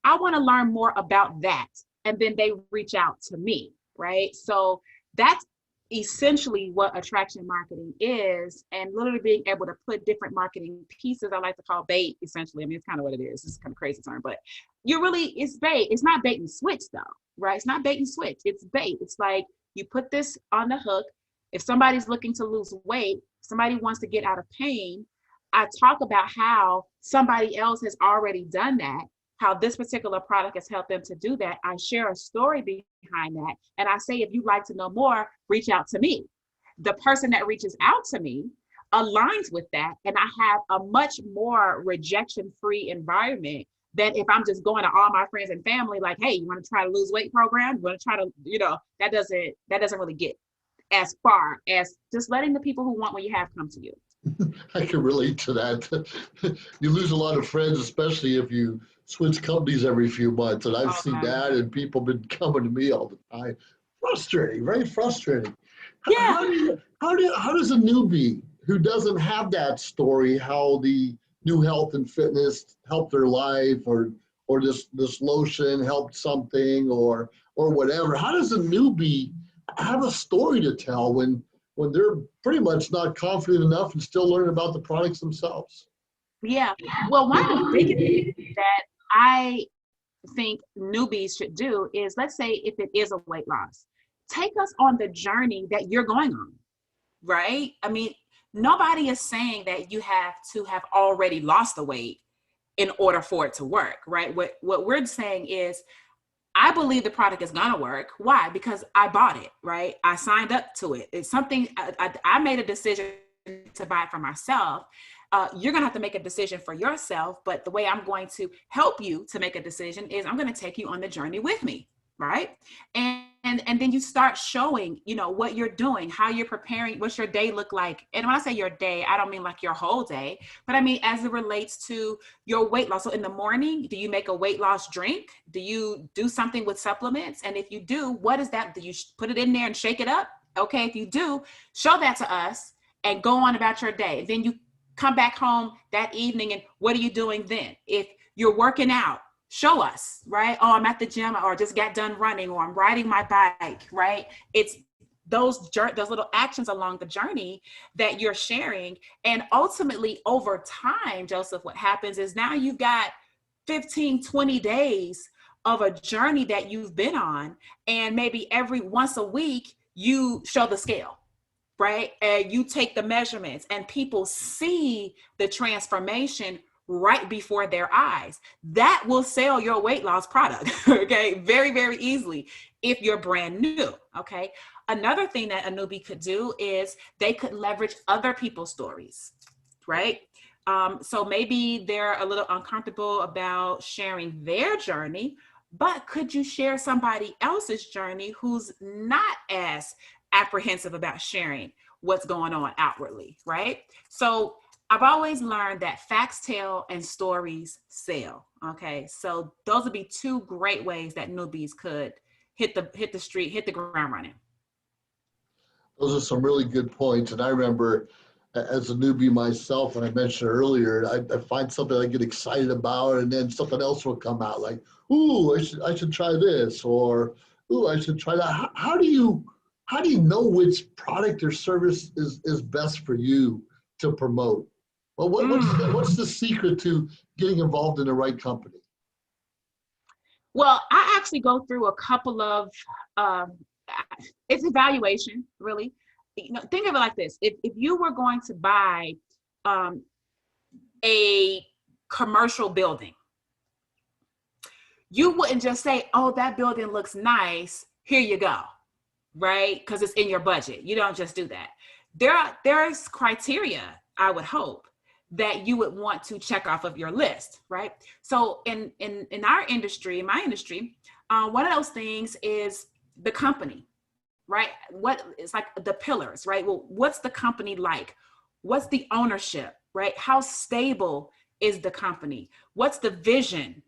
I want to learn more about that. And then they reach out to me, right? So that's essentially what attraction marketing is, and literally being able to put different marketing pieces, I like to call bait, essentially. I mean, it's kind of what it is. It's kind of crazy term, but it's bait. It's not bait and switch though, right? It's not bait and switch. It's bait. It's like you put this on the hook. If somebody's looking to lose weight, somebody wants to get out of pain, I talk about how somebody else has already done that, how this particular product has helped them to do that. I share a story behind that. And I say, if you'd like to know more, reach out to me. The person that reaches out to me aligns with that. And I have a much more rejection-free environment than if I'm just going to all my friends and family, like, hey, you want to try to lose weight program? You want to try to, you know, that doesn't really get as far as just letting the people who want what you have come to you. I can relate to that. You lose a lot of friends, especially if you switch companies every few months. And I've seen that, and people have been coming to me all the time. Frustrating, very frustrating. Yeah. How does a newbie who doesn't have that story, how the new health and fitness helped their life, or this lotion helped something, or whatever, how does a newbie have a story to tell when they're pretty much not confident enough and still learning about the products themselves? Yeah. Well, one of the biggest things that I think newbies should do is, let's say if it is a weight loss, take us on the journey that you're going on, right? I mean, nobody is saying that you have to have already lost the weight in order for it to work, right? What we're saying is, I believe the product is gonna work. Why? Because I bought it, right? I signed up to it. It's something I made a decision to buy it for myself. You're gonna have to make a decision for yourself, but the way I'm going to help you to make a decision is I'm gonna take you on the journey with me, right? And then you start showing, you know, what you're doing, how you're preparing, what's your day look like. And when I say your day, I don't mean like your whole day, but I mean as it relates to your weight loss. So in the morning, do you make a weight loss drink? Do you do something with supplements? And if you do, what is that? Do you put it in there and shake it up? Okay, if you do, show that to us and go on about your day. Then you come back home that evening, and what are you doing then? If you're working out, show us, right? Oh, I'm at the gym, or just got done running, or I'm riding my bike, right? It's those little actions along the journey that you're sharing. And ultimately over time, Joseph, what happens is now you've got 15, 20 days of a journey that you've been on. And maybe every once a week, you show the scale, right? And you take the measurements, and people see the transformation right before their eyes. That will sell your weight loss product, okay? Very, very easily if you're brand new, okay? Another thing that a newbie could do is they could leverage other people's stories, right? So maybe they're a little uncomfortable about sharing their journey, but could you share somebody else's journey who's not as apprehensive about sharing? what's going on outwardly, right? So I've always learned that facts tell and stories sell. Okay, so those would be two great ways that newbies could hit the street, hit the ground running. Those are some really good points. And I remember as a newbie myself, when I mentioned earlier, I find something I get excited about, and then something else will come out like, ooh, I should try this, or ooh, I should try that. How do you know which product or service is best for you to promote? Well, what's the secret to getting involved in the right company? Well, I actually go through a couple of, it's evaluation, really. You know, think of it like this. If you were going to buy a commercial building, you wouldn't just say, oh, that building looks nice, here you go, right? Because it's in your budget. You don't just do that. There's criteria, I would hope, that you would want to check off of your list, right? So in our industry, in my industry, one of those things is the company, right? What it's like the pillars, right? Well, what's the company like? What's the ownership, right? How stable is the company? What's the vision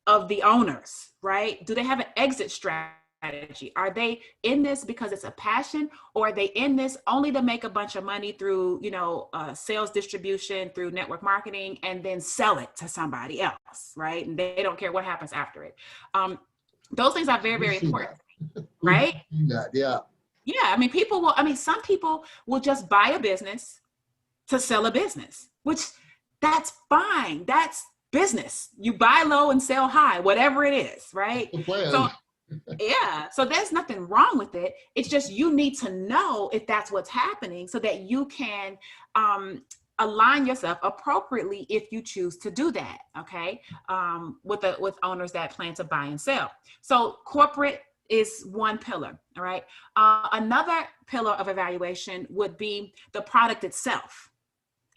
of the owners, right? Do they have an exit strategy? Are they in this because it's a passion, or are they in this only to make a bunch of money through, sales distribution, through network marketing, and then sell it to somebody else, right? And they don't care what happens after it. Those things are very, very important, right? Yeah. Yeah, some people will just buy a business to sell a business, which that's fine. That's business. You buy low and sell high, whatever it is, right? So yeah, so there's nothing wrong with it. It's just you need to know if that's what's happening so that you can align yourself appropriately if you choose to do that, okay? With owners that plan to buy and sell. So corporate is one pillar, all right? Another pillar of evaluation would be the product itself,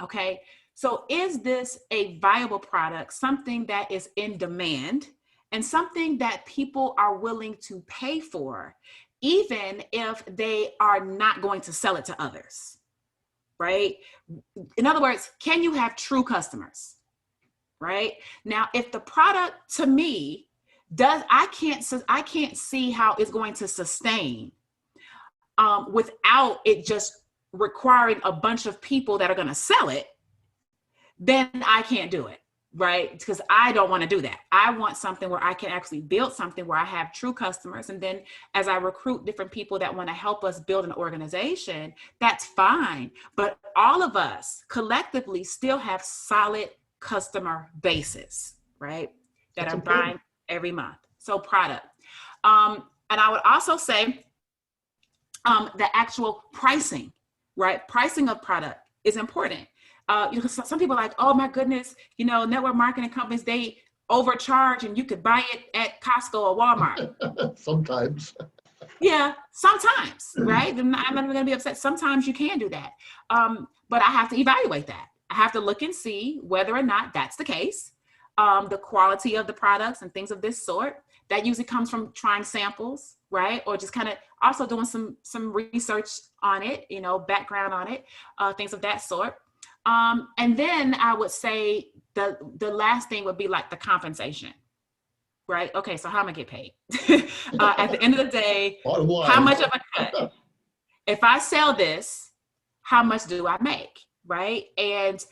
okay? So is this a viable product, something that is in demand, and something that people are willing to pay for, even if they are not going to sell it to others, right? In other words, can you have true customers, right? Now, if the product to me I can't see how it's going to sustain without it just requiring a bunch of people that are going to sell it, then I can't do it. Right? Because I don't want to do that. I want something where I can actually build something where I have true customers. And then as I recruit different people that want to help us build an organization, that's fine. But all of us collectively still have solid customer bases, right? That are buying every month. So product. And I would also say the actual pricing, right? Pricing of product is important. Some people are like, oh my goodness, network marketing companies, they overcharge and you could buy it at Costco or Walmart. Sometimes. Yeah, sometimes, right? I'm not going to be upset. Sometimes you can do that. But I have to evaluate that. I have to look and see whether or not that's the case. The quality of the products and things of this sort. That usually comes from trying samples, right? Or just kind of also doing some research on it, background on it, things of that sort. And then I would say the last thing would be like the compensation, right? Okay, so how am I get paid? At the end of the day, how much of a cut? If I sell this, how much do I make, right? And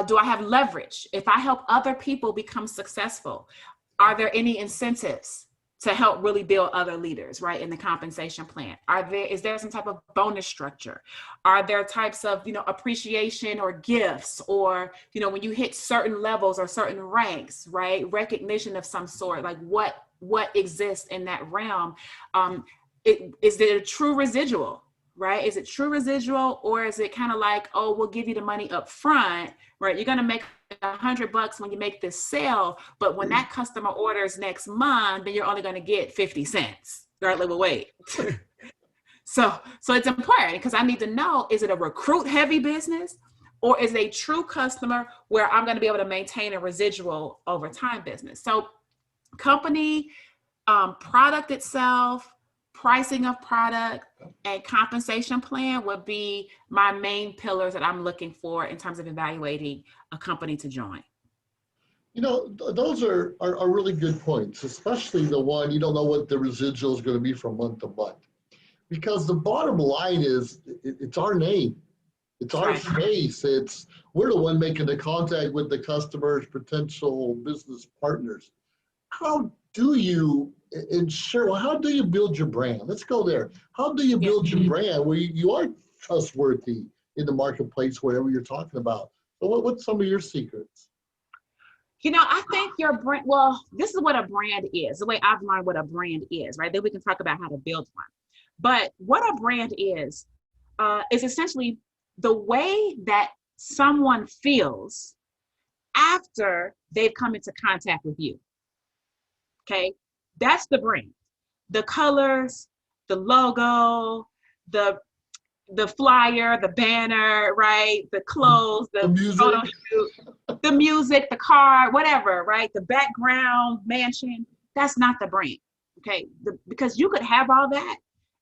do I have leverage? If I help other people become successful, are there any incentives to help really build other leaders, right, in the compensation plan? Is there some type of bonus structure? Are there types of, appreciation or gifts, or, when you hit certain levels or certain ranks, right, recognition of some sort, like what exists in that realm? Is there a true residual, right? Is it true residual, or is it kind of like, oh, we'll give you the money up front, right? You're going to make $100 when you make this sale, but when that customer orders next month, then you're only going to get 50 cents, right? Like, well, wait. So it's important because I need to know, is it a recruit heavy business, or is it a true customer where I'm going to be able to maintain a residual over time business? So company, product itself, pricing of product, and compensation plan would be my main pillars that I'm looking for in terms of evaluating a company to join. You know, those are really good points, especially the one you don't know what the residual is going to be from month to month. Because the bottom line is it's our name. It's our Right. face. We're the one making the contact with the customers, potential business partners. How do you ensure, well, how do you build your brand? Let's go there. How do you build your brand where you are trustworthy in the marketplace, whatever you're talking about? So what's some of your secrets? You know, I think your brand, well, this is what a brand is, the way I've learned what a brand is, right? Then we can talk about how to build one. But what a brand is essentially the way that someone feels after they've come into contact with you. Okay, that's the brand. The colors, the logo, the flyer, the banner, right? The clothes, the music, photo shoot, the music, the car, whatever, right? The background, mansion. That's not the brand. Okay, because you could have all that,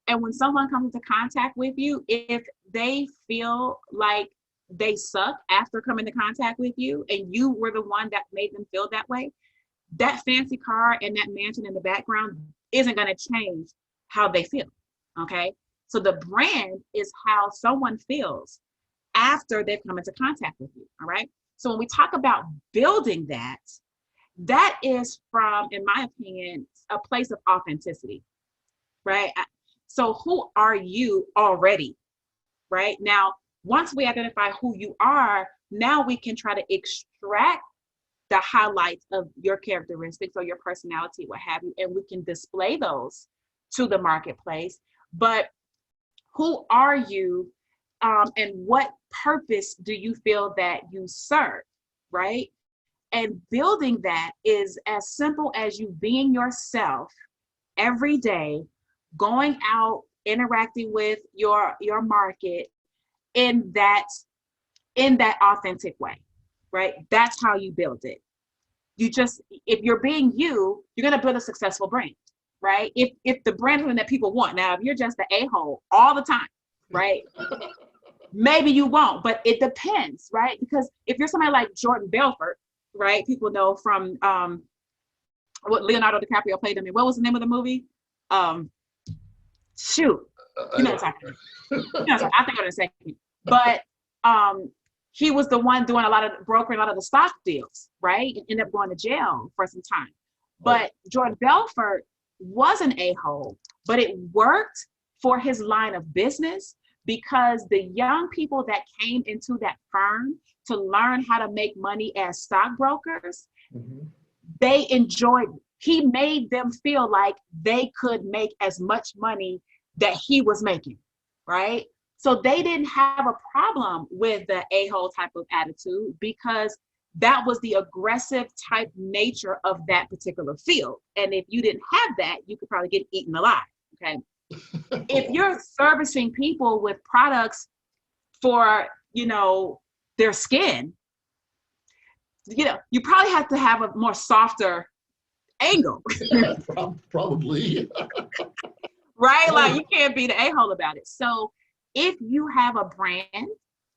and when someone comes into contact with you, if they feel like they suck after coming into contact with you, and you were the one that made them feel that way, that fancy car and that mansion in the background isn't going to change how they feel. Okay, so the brand is how someone feels after they've come into contact with you. All right, so when we talk about building that, that is from, in my opinion, a place of authenticity, right? So who are you already, right? Now, once we identify who you are, now we can try to extract the highlights of your characteristics or your personality, what have you, and we can display those to the marketplace. But who are you, and what purpose do you feel that you serve, right? And building that is as simple as you being yourself every day, going out, interacting with your market in that authentic way, right? That's how you build it. If you're being you, you're going to build a successful brand, right? If the brand is something that people want. Now, if you're just the a-hole all the time, right? Maybe you won't, but it depends, right? Because if you're somebody like Jordan Belfort, right? People know from what Leonardo DiCaprio played him in. What was the name of the movie? Shoot, you know what I'm talking about. I think in a second. But he was the one doing brokering a lot of the stock deals, right? And ended up going to jail for some time. But Jordan Belfort was an a-hole, but it worked for his line of business because the young people that came into that firm to learn how to make money as stockbrokers, they enjoyed. He made them feel like they could make as much money that he was making, right? So they didn't have a problem with the a-hole type of attitude because that was the aggressive type nature of that particular field. And if you didn't have that, you could probably get eaten alive, okay? If you're servicing people with products for, their skin, you probably have to have a more softer angle. Probably. Right? Like you can't be the a-hole about it. So if you have a brand,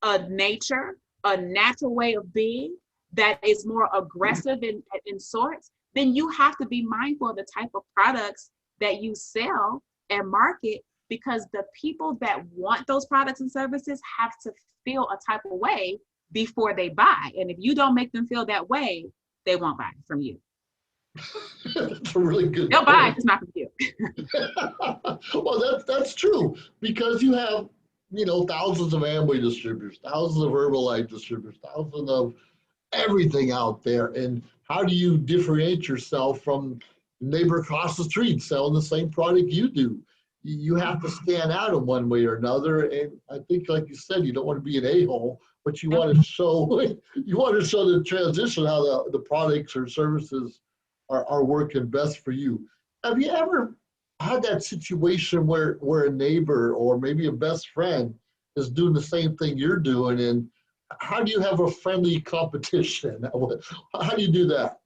a nature, a natural way of being that is more aggressive in sorts, then you have to be mindful of the type of products that you sell and market, because the people that want those products and services have to feel a type of way before they buy. And if you don't make them feel that way, they won't buy from you. That's a really good They'll point. buy it, it's not from you. Well, that's true, because you have, thousands of Amway distributors, thousands of Herbalife distributors, thousands of everything out there. And how do you differentiate yourself from the neighbor across the street selling the same product you do? You have to stand out in one way or another. And I think, like you said, you don't want to be an a-hole, but you want to show the transition, how the products or services are working best for you. Have you ever had that situation where a neighbor or maybe a best friend is doing the same thing you're doing, and how do you have a friendly competition? How do you do that?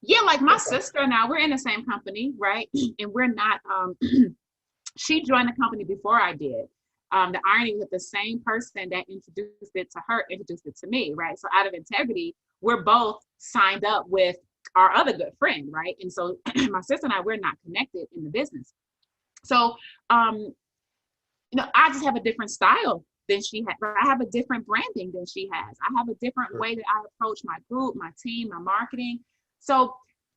Yeah, like my sister and I, we're in the same company, right? And we're not She joined the company before I did. The irony was that the same person that introduced it to her introduced it to me, right? So out of integrity, we're both signed up with our other good friend, right? And so my sister and I, we're not connected in the business. So, I just have a different style than she had. I have a different branding than she has. I have a different way that I approach my group, my team, my marketing. So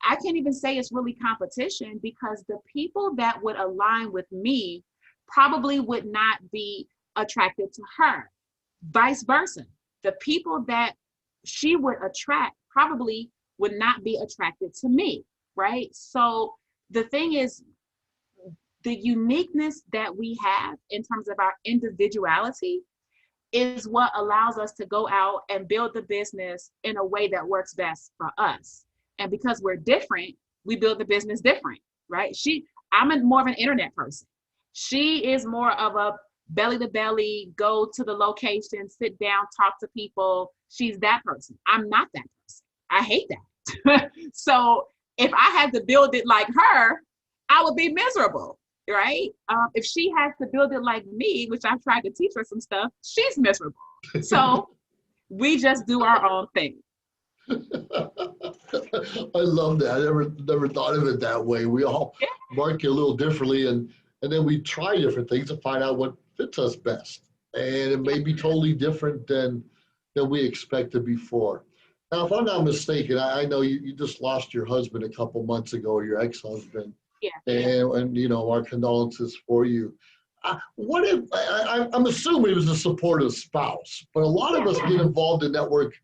I can't even say it's really competition, because the people that would align with me probably would not be attracted to her. Vice versa. The people that she would attract probably would not be attracted to me, right? So the thing is, the uniqueness that we have in terms of our individuality is what allows us to go out and build the business in a way that works best for us. And because we're different, we build the business different, right? I'm more of an internet person. She is more of a belly to belly, go to the location, sit down, talk to people. She's that person. I'm not that person. I hate that. So if I had to build it like her, I would be miserable, right? If she has to build it like me, which I've tried to teach her some stuff, she's miserable. So we just do our own thing. I love that. I never thought of it that way. We all market a little differently, and then we try different things to find out what fits us best. And it may be totally different than we expected before. Now, if I'm not mistaken, I know you just lost your husband a couple months ago, your ex-husband. Yeah. And our condolences for you. What if, I'm assuming it was a supportive spouse, but a lot of us get involved in network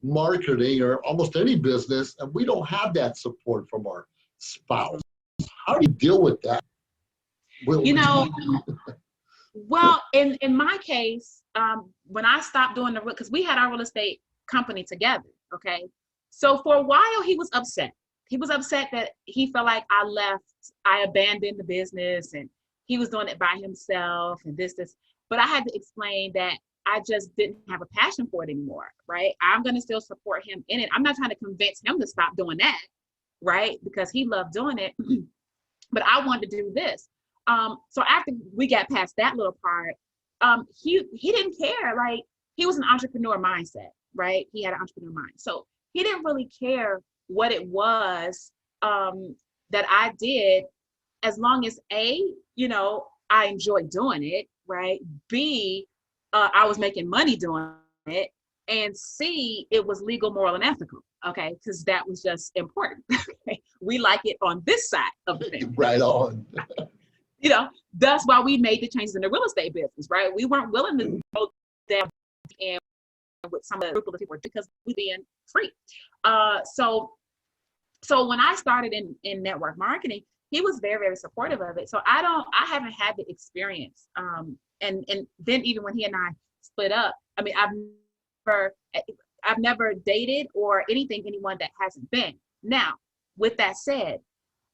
marketing or almost any business, and we don't have that support from our spouse. How do you deal with that? Well, in my case, when I stopped doing because we had our real estate company together, okay? So for a while, he was upset. He was upset that he felt like I abandoned the business, and he was doing it by himself and this. But I had to explain that I just didn't have a passion for it anymore, right? I'm going to still support him in it. I'm not trying to convince him to stop doing that, right? Because he loved doing it, but I wanted to do this. So after we got past that little part, he didn't care. Like, he was an entrepreneur mindset, right? He had an entrepreneur mind. So he didn't really care what it was that I did, as long as I enjoyed doing it, right? B, I was making money doing it, and C, it was legal, moral, and ethical. Okay, because that was just important. We like it on this side of the thing. Right on. That's why we made the changes in the real estate business, right? We weren't willing to go down and with some of the group of people because we being free. So when I started in network marketing, he was very, very supportive of it. So I haven't had the experience. And then even when he and I split up, I mean, I've never dated or anyone that hasn't been. Now, with that said,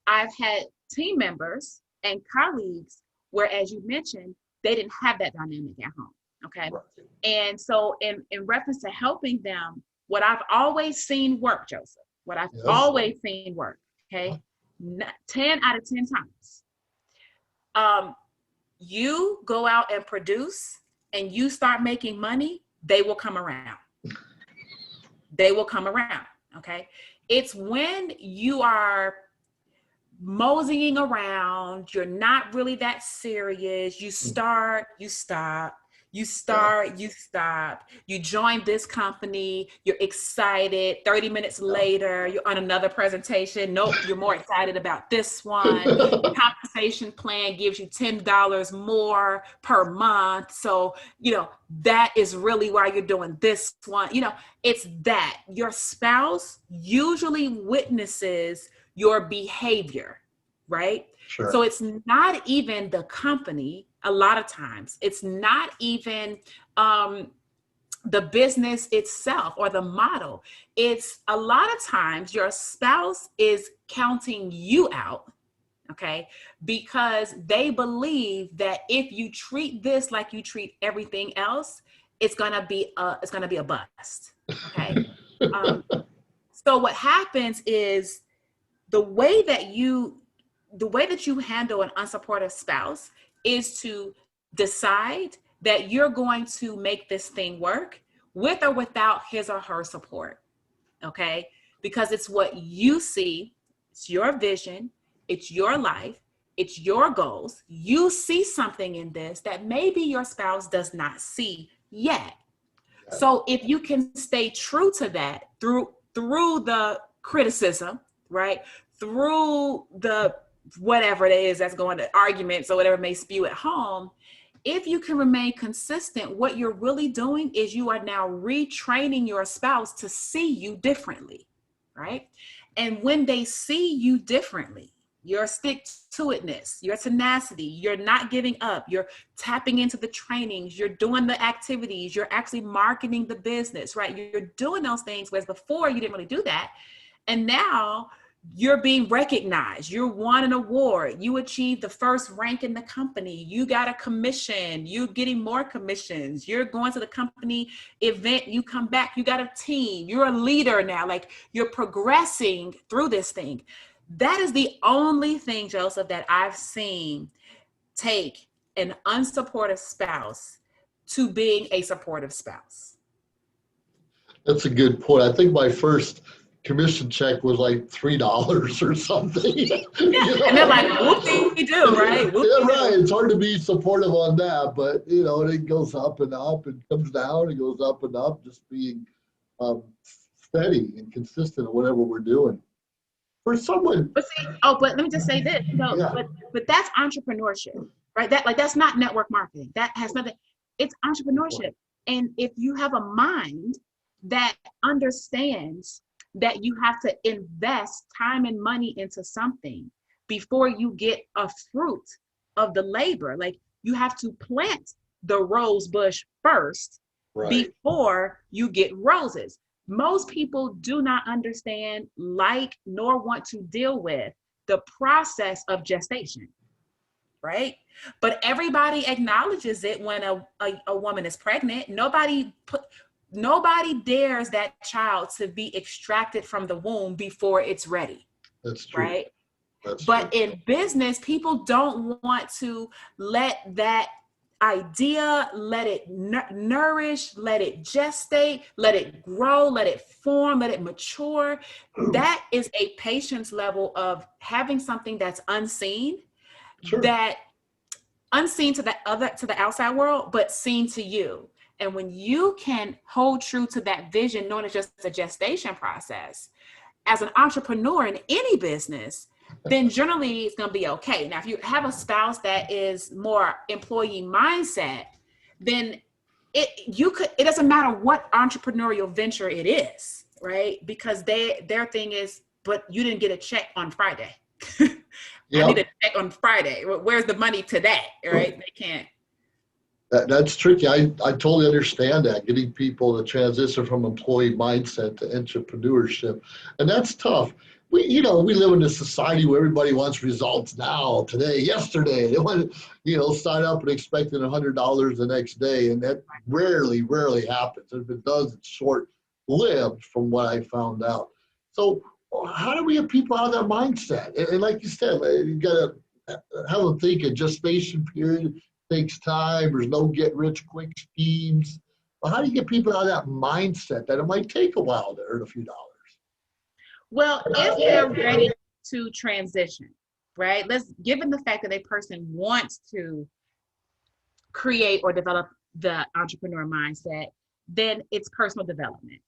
I've had team members and colleagues where, as you mentioned, they didn't have that dynamic at home. Okay. Right. And so in reference to helping them, what I've always seen work, Joseph, always seen work, okay? 10 out of 10 times. You go out and produce and you start making money, they will come around. They will come around, okay? It's when you are moseying around, you're not really that serious, you start, you stop, you start, you stop, you join this company, you're excited, 30 minutes later, you're on another presentation. Nope, you're more excited about this one. The compensation plan gives you $10 more per month. So, that is really why you're doing this one. It's that your spouse usually witnesses your behavior, right? Sure. So it's not even the company. A lot of times it's not even the business itself or the model. It's a lot of times your spouse is counting you out, okay? Because they believe that if you treat this like you treat everything else, it's gonna be a bust, okay? So what happens is the way that you the way that you handle an unsupportive spouse is to decide that you're going to make this thing work with or without his or her support. Okay? Because it's what you see, it's your vision, it's your life, it's your goals. You see something in this that maybe your spouse does not see yet. So if you can stay true to that through the criticism, right? Through the whatever it is that's going to arguments or whatever may spew at home, if you can remain consistent, what you're really doing is you are now retraining your spouse to see you differently, right? And when they see you differently, your stick-to-itness, your tenacity, you're not giving up, you're tapping into the trainings, you're doing the activities, you're actually marketing the business, right? You're doing those things, whereas before you didn't really do that. And now you're being recognized. You won an award. You achieved the first rank in the company. You got a commission. You're getting more commissions. You're going to the company event. You come back. You got a team. You're a leader now. Like, you're progressing through this thing. That is the only thing, Joseph, that I've seen take an unsupportive spouse to being a supportive spouse. That's a good point. I think my first commission check was like $3 or something. Yeah. And they're like, whoop-de-doo, right? Yeah, right. It's hard to be supportive on that, but it goes up and up and comes down. It goes up and up. Just being steady and consistent in whatever we're doing. For someone, but let me just say this. But that's entrepreneurship, right? That's not network marketing. That has nothing. It's entrepreneurship. And if you have a mind that understands that you have to invest time and money into something before you get a fruit of the labor, like, you have to plant the rose bush first, right, before you get roses. Most people do not understand, nor want to deal with the process of gestation, right? But everybody acknowledges it when a woman is pregnant. Nobody dares that child to be extracted from the womb before it's ready. That's true. Right? But in business, people don't want to let that idea, let it nourish, let it gestate, let it grow, let it form, let it mature. That is a patience level of having something that's unseen, sure, that unseen to the outside world, but seen to you. And when you can hold true to that vision, knowing it's just a gestation process, as an entrepreneur in any business, then generally it's going to be okay. Now, if you have a spouse that is more employee mindset, then it doesn't matter what entrepreneurial venture it is, right? Because their thing is, but you didn't get a check on Friday. Yep. I need a check on Friday. Where's the money today, right? They can't. That's tricky. I totally understand that, getting people to transition from employee mindset to entrepreneurship. And that's tough. We live in a society where everybody wants results now, today, yesterday. They want to, sign up and expecting $100 the next day. And that rarely happens. If it does, it's short-lived from what I found out. So how do we get people out of that mindset? And like you said, you got to have them think a gestation period takes time. There's no get-rich-quick schemes. Well, how do you get people out of that mindset that it might take a while to earn a few dollars? Well, if they're ready to transition, right? Given the fact that a person wants to create or develop the entrepreneur mindset, then it's personal development,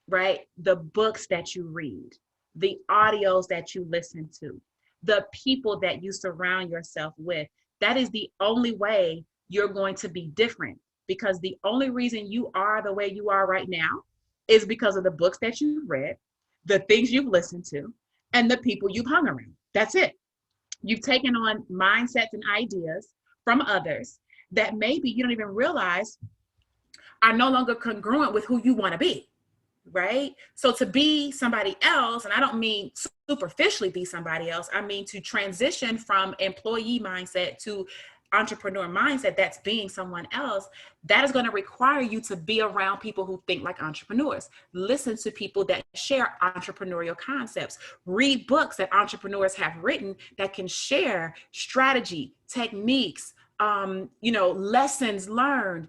right? The books that you read, the audios that you listen to, the people that you surround yourself with. That is the only way you're going to be different, because the only reason you are the way you are right now is because of the books that you've read, the things you've listened to, and the people you've hung around. That's it. You've taken on mindsets and ideas from others that maybe you don't even realize are no longer congruent with who you want to be, right? So to be somebody else, and I don't mean superficially be somebody else, I mean to transition from employee mindset to entrepreneur mindset, that's being someone else, that is going to require you to be around people who think like entrepreneurs. Listen to people that share entrepreneurial concepts. Read books that entrepreneurs have written that can share strategy, techniques, lessons learned,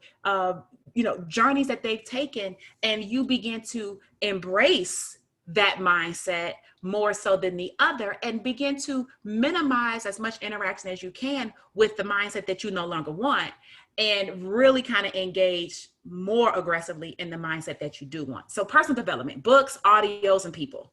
journeys that they've taken, and you begin to embrace that mindset more so than the other, and begin to minimize as much interaction as you can with the mindset that you no longer want, and really kind of engage more aggressively in the mindset that you do want. So personal development, books, audios, and people.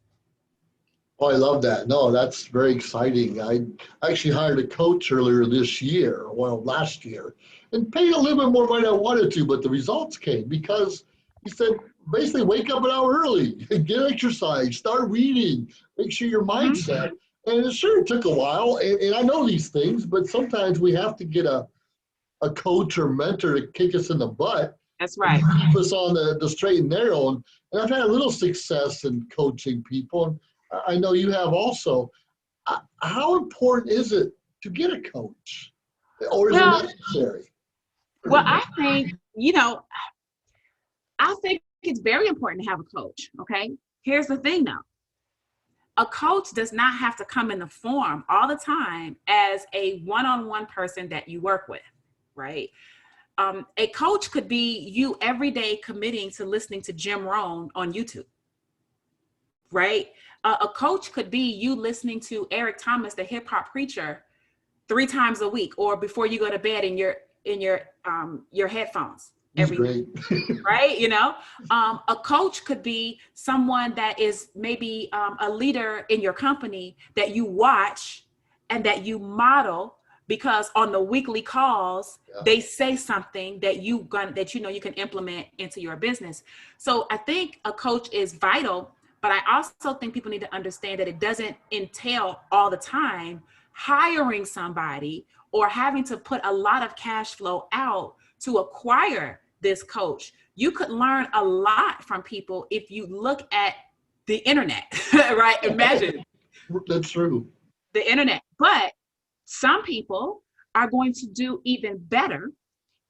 Oh, I love that. No, that's very exciting. I actually hired a coach earlier this year, well, last year, and paid a little bit more money than I wanted to, but the results came because he said, basically wake up an hour early, get exercise, start reading, make sure your mindset. And it sure took a while, and I know these things, but sometimes we have to get a coach or mentor to kick us in the butt. That's right. Keep us on the straight and narrow. And I've had a little success in coaching people. And I know you have also. How important is it to get a coach? Or is it necessary? Well, I think it's very important to have a coach, okay? Here's the thing though. A coach does not have to come in the form all the time as a one-on-one person that you work with, right? A coach could be you every day committing to listening to Jim Rohn on YouTube, right? A coach could be you listening to Eric Thomas, the hip hop preacher, 3 times a week, or before you go to bed in your headphones. That's great. Right? A coach could be someone that is maybe a leader in your company that you watch and that you model, because on the weekly calls, they say something that you can implement into your business. So I think a coach is vital, but I also think people need to understand that it doesn't entail all the time hiring somebody or having to put a lot of cash flow out to acquire this coach. You could learn a lot from people if you look at the internet, right? Imagine. That's true. The internet. But some people are going to do even better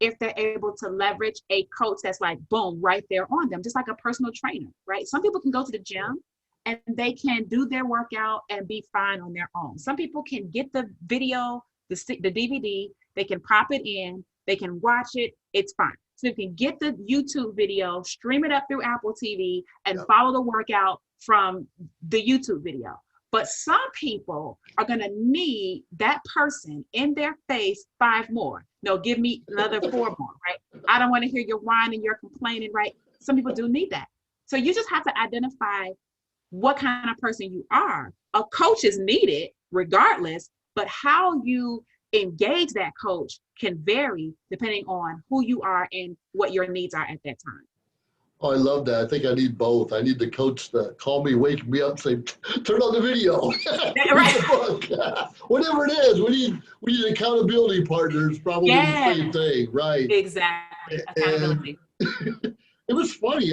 if they're able to leverage a coach that's like, boom, right there on them, just like a personal trainer, right? Some people can go to the gym and they can do their workout and be fine on their own. Some people can get the video, the DVD, they can pop it in, they can watch it, it's fine. So you can get the YouTube video, stream it up through Apple TV, and follow the workout from the YouTube video. But some people are going to need that person in their face 5 more. No, give me another 4 more, right? I don't want to hear your whining, your complaining, right? Some people do need that. So you just have to identify what kind of person you are. A coach is needed regardless, but how you engage that coach can vary depending on who you are and what your needs are at that time. Oh, I love that. I think I need both. I need the coach to call me, wake me up, say, turn on the video. Right. Whatever it is, we need accountability partners, probably the same thing, right? Exactly. Accountability. It was funny.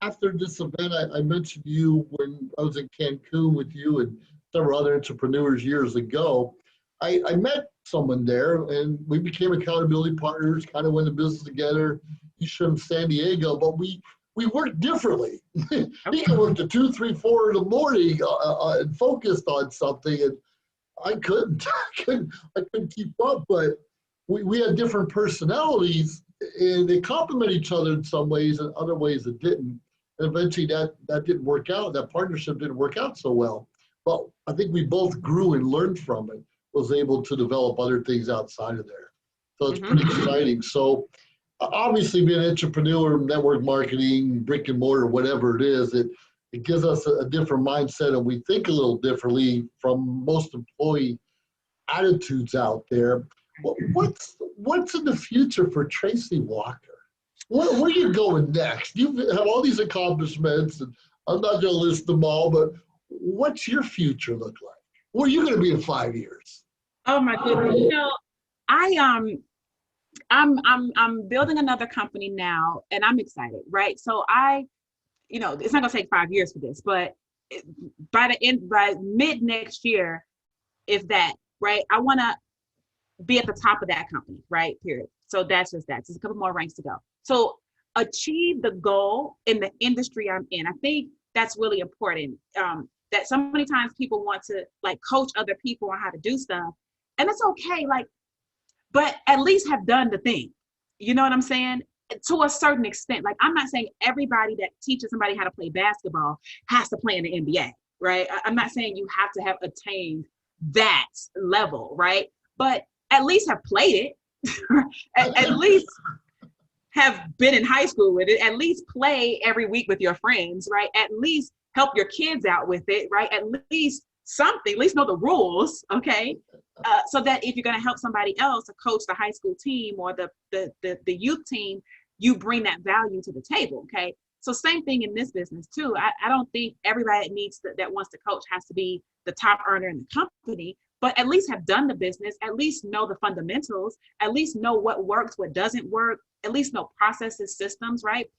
After this event, I mentioned you when I was in Cancun with you and several other entrepreneurs years ago. I met someone there and we became accountability partners, kind of went in business together. He's from San Diego, but we work differently. He can work to 2, 3, 4 in the morning and focused on something, and I couldn't keep up. But we had different personalities, and they complement each other in some ways, and other ways it didn't. And eventually, that didn't work out. That partnership didn't work out so well. But I think we both grew and learned from it. Was able to develop other things outside of there. So it's pretty exciting. So. Obviously, being an entrepreneur, network marketing, brick and mortar, whatever it is, it gives us a different mindset, and we think a little differently from most employee attitudes out there. What's in the future for Tracy Walker? Where are you going next? You have all these accomplishments, and I'm not going to list them all, but what's your future look like? Where are you going to be in 5 years? Oh my goodness! I'm building another company now, and I'm excited, right? So it's not gonna take 5 years for this, but by mid next year, if that, right? I want to be at the top of that company, right? Period. So that's just that. There's a couple more ranks to go. So achieve the goal in the industry I'm in. I think that's really important. That so many times people want to like coach other people on how to do stuff, and it's okay. Like, but at least have done the thing. You know what I'm saying? To a certain extent. Like, I'm not saying everybody that teaches somebody how to play basketball has to play in the NBA, right? I'm not saying you have to have attained that level, right? But at least have played it. at least have been in high school with it. At least play every week with your friends, right? At least help your kids out with it, right? At least something, at least know the rules, okay? So that if you're going to help somebody else to coach the high school team or the youth team, you bring that value to the table, okay? So same thing in this business too. I don't think everybody that wants to coach has to be the top earner in the company, but at least have done the business, at least know the fundamentals, at least know what works, what doesn't work, at least know processes, systems, right?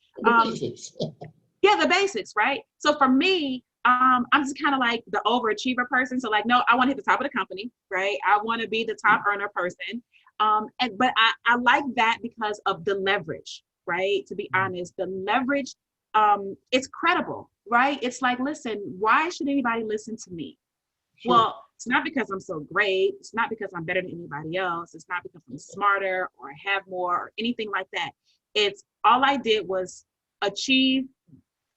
Yeah, the basics, right? So for me, I'm just kind of like the overachiever person. So like, no, I want to hit the top of the company, right? I want to be the top earner person. But I like that because of the leverage, right? To be honest, the leverage, it's credible, right? It's like, listen, why should anybody listen to me? Sure. Well, it's not because I'm so great. It's not because I'm better than anybody else. It's not because I'm smarter or have more or anything like that. It's all I did was achieve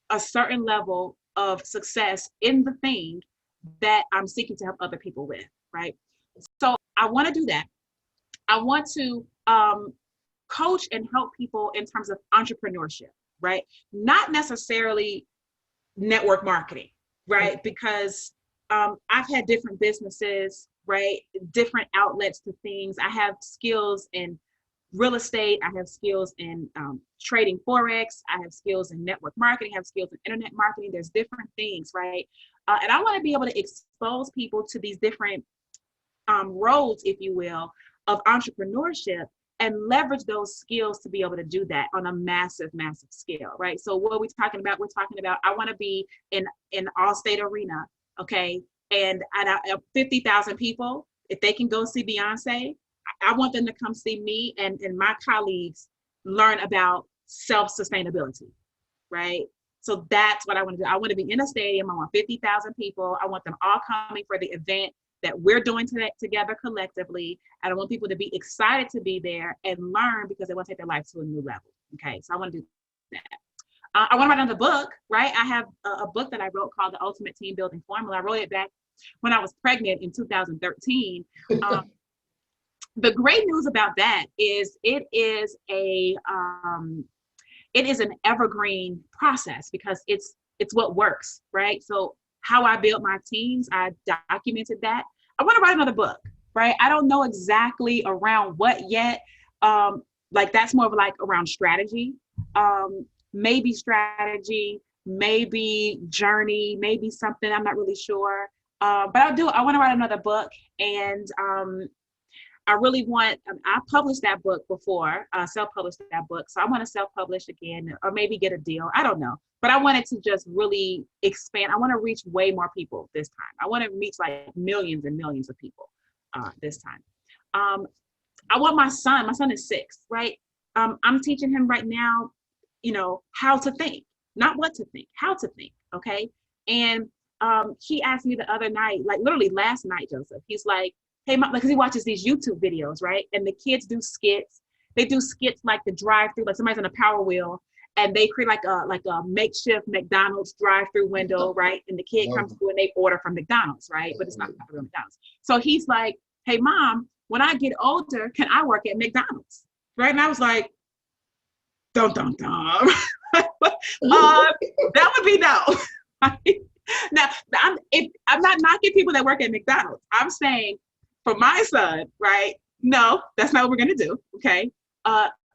a certain level of success in the thing that I'm seeking to help other people with, right? So I want to do that. I want to coach and help people in terms of entrepreneurship, right? Not necessarily network marketing, right? Because I've had different businesses, right? Different outlets to things. I have skills in real estate. I have skills in trading Forex. I have skills in network marketing. I have skills in internet marketing. There's different things, right? And I want to be able to expose people to these different roads, if you will, of entrepreneurship and leverage those skills to be able to do that on a massive, massive scale, right? So what are we talking about? We're talking about, I want to be in All-State Arena, okay? And at 50,000 people, if they can go see Beyonce, I want them to come see me and my colleagues learn about self-sustainability, right? So that's what I want to do. I want to be in a stadium. I want 50,000 people. I want them all coming for the event that we're doing together collectively. And I want people to be excited to be there and learn because they want to take their life to a new level. Okay, so I want to do that. I want to write another book, right? I have a book that I wrote called The Ultimate Team Building Formula. I wrote it back when I was pregnant in 2013. The great news about that is it is an evergreen process because it's what works, right? So how I built my teams, I documented that. I want to write another book, right? I don't know exactly around what yet. Like that's more of like around strategy, maybe strategy, maybe journey, maybe something, I'm not really sure. But I want to write another book, and I really want, I published that book before, self-published that book. So I want to self-publish again or maybe get a deal. I don't know. But I wanted to just really expand. I want to reach way more people this time. I want to reach like millions and millions of people this time. I want my son is 6, right? I'm teaching him right now, how to think, not what to think, how to think, okay? And he asked me the other night, like literally last night, Joseph, he's like, hey, Mom, because he watches these YouTube videos, right? And the kids do skits. They do skits like the drive-through, like somebody's on a power wheel, and they create like a makeshift McDonald's drive-through window, right? And the kid comes through and they order from McDonald's, right? But it's not from McDonald's. So he's like, hey, Mom, when I get older, can I work at McDonald's, right? And I was like, dum, dum, dum. That would be no. Now, I'm not knocking people that work at McDonald's. I'm saying, for my son, right? No, that's not what we're gonna do, okay?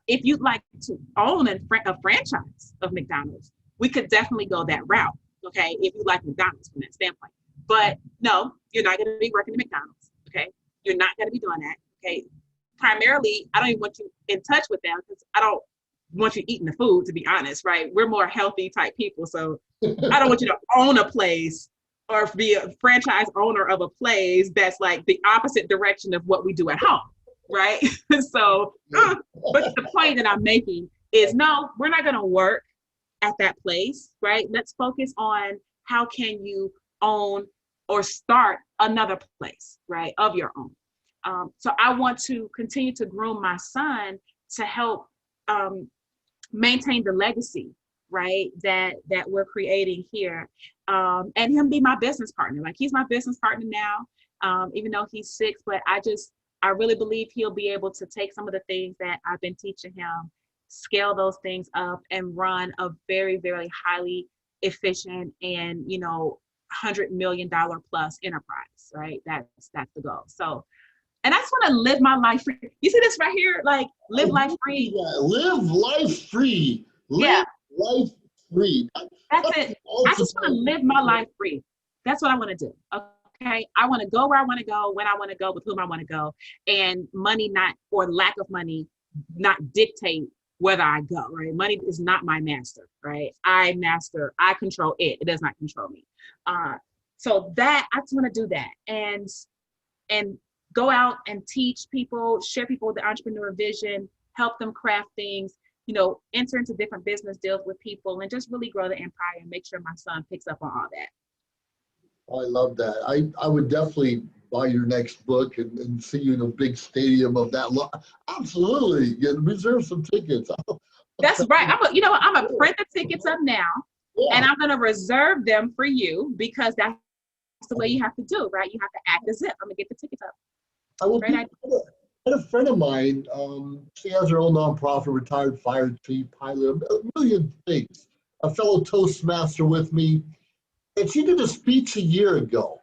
If you'd like to own a franchise of McDonald's, we could definitely go that route, okay? If you like McDonald's from that standpoint. But no, you're not gonna be working at McDonald's, okay? You're not gonna be doing that, okay? Primarily, I don't even want you in touch with them because I don't want you eating the food, to be honest, right? We're more healthy type people, so I don't want you to own a place or be a franchise owner of a place that's like the opposite direction of what we do at home. right? So, but the point that I'm making is no, we're not going to work at that place, right? Let's focus on how can you own or start another place, right, of your own. So I want to continue to groom my son to help maintain the legacy, right, that we're creating here, and him be my business partner. Like, he's my business partner now, even though he's 6. But I really believe he'll be able to take some of the things that I've been teaching him, scale those things up, and run a very, very highly efficient and $100 million plus enterprise. Right, that's the goal. So. And I just want to live my life free. You see this right here? Like, live life free. Yeah, live life free. Live life free. That's it. I just want to live my life free. That's what I want to do. Okay. I want to go where I want to go, when I want to go, with whom I want to go. And money not, or lack of money, not dictate whether I go, right? Money is not my master, right? I control it. It does not control me. So that, I just want to do that. And go out and teach people, share people the entrepreneur vision, help them craft things, enter into different business deals with people, and just really grow the empire and make sure my son picks up on all that. I love that. I would definitely buy your next book and see you in a big stadium of that. Absolutely. Reserve some tickets. That's right. I'm gonna print the tickets up now, and I'm gonna reserve them for you, because that's the way you have to do, right? You have to act as if I'm gonna get the tickets up. I had a friend of mine, she has her own nonprofit, retired fire chief, pilot, a million things, a fellow Toastmaster with me. And she did a speech a year ago.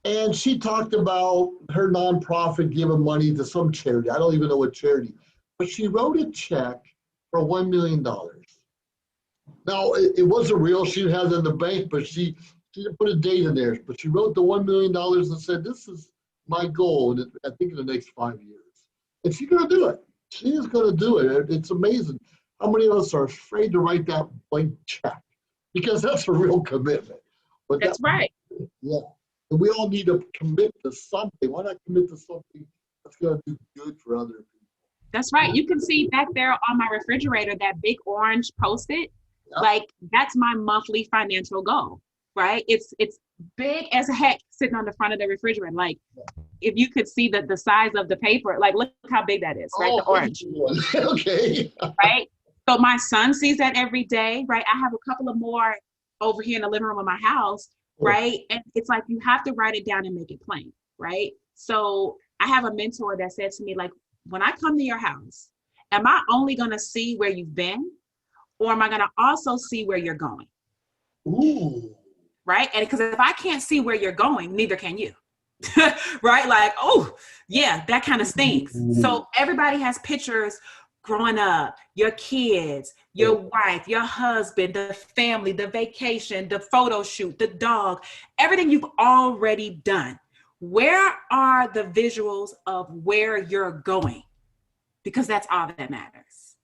And she talked about her nonprofit giving money to some charity. I don't even know what charity. But she wrote a check for $1 million. Now, it wasn't real. She had it in the bank, but she didn't put a date in there. But she wrote the $1 million and said, this is my goal, I think, in the next 5 years. And she's going to do it. She is going to do it. It's amazing how many of us are afraid to write that blank check, because that's a real commitment. But that's right. Yeah. And we all need to commit to something. Why not commit to something that's going to do good for other people? That's right. You can see back there on my refrigerator, that big orange Post-it. Yeah. Like, that's my monthly financial goal, right? It's big as heck sitting on the front of the refrigerator. Like, if you could see the size of the paper, like, look how big that is, right? The orange. Okay. Right? So my son sees that every day, right? I have a couple of more over here in the living room of my house, right? And it's like, you have to write it down and make it plain, right? So I have a mentor that said to me, like, when I come to your house, am I only going to see where you've been, or am I going to also see where you're going? Ooh. Right? And because if I can't see where you're going, neither can you. Right? Like, oh, yeah, that kind of stinks. So everybody has pictures growing up, your kids, your wife, your husband, the family, the vacation, the photo shoot, the dog, everything you've already done. Where are the visuals of where you're going? Because that's all that matters.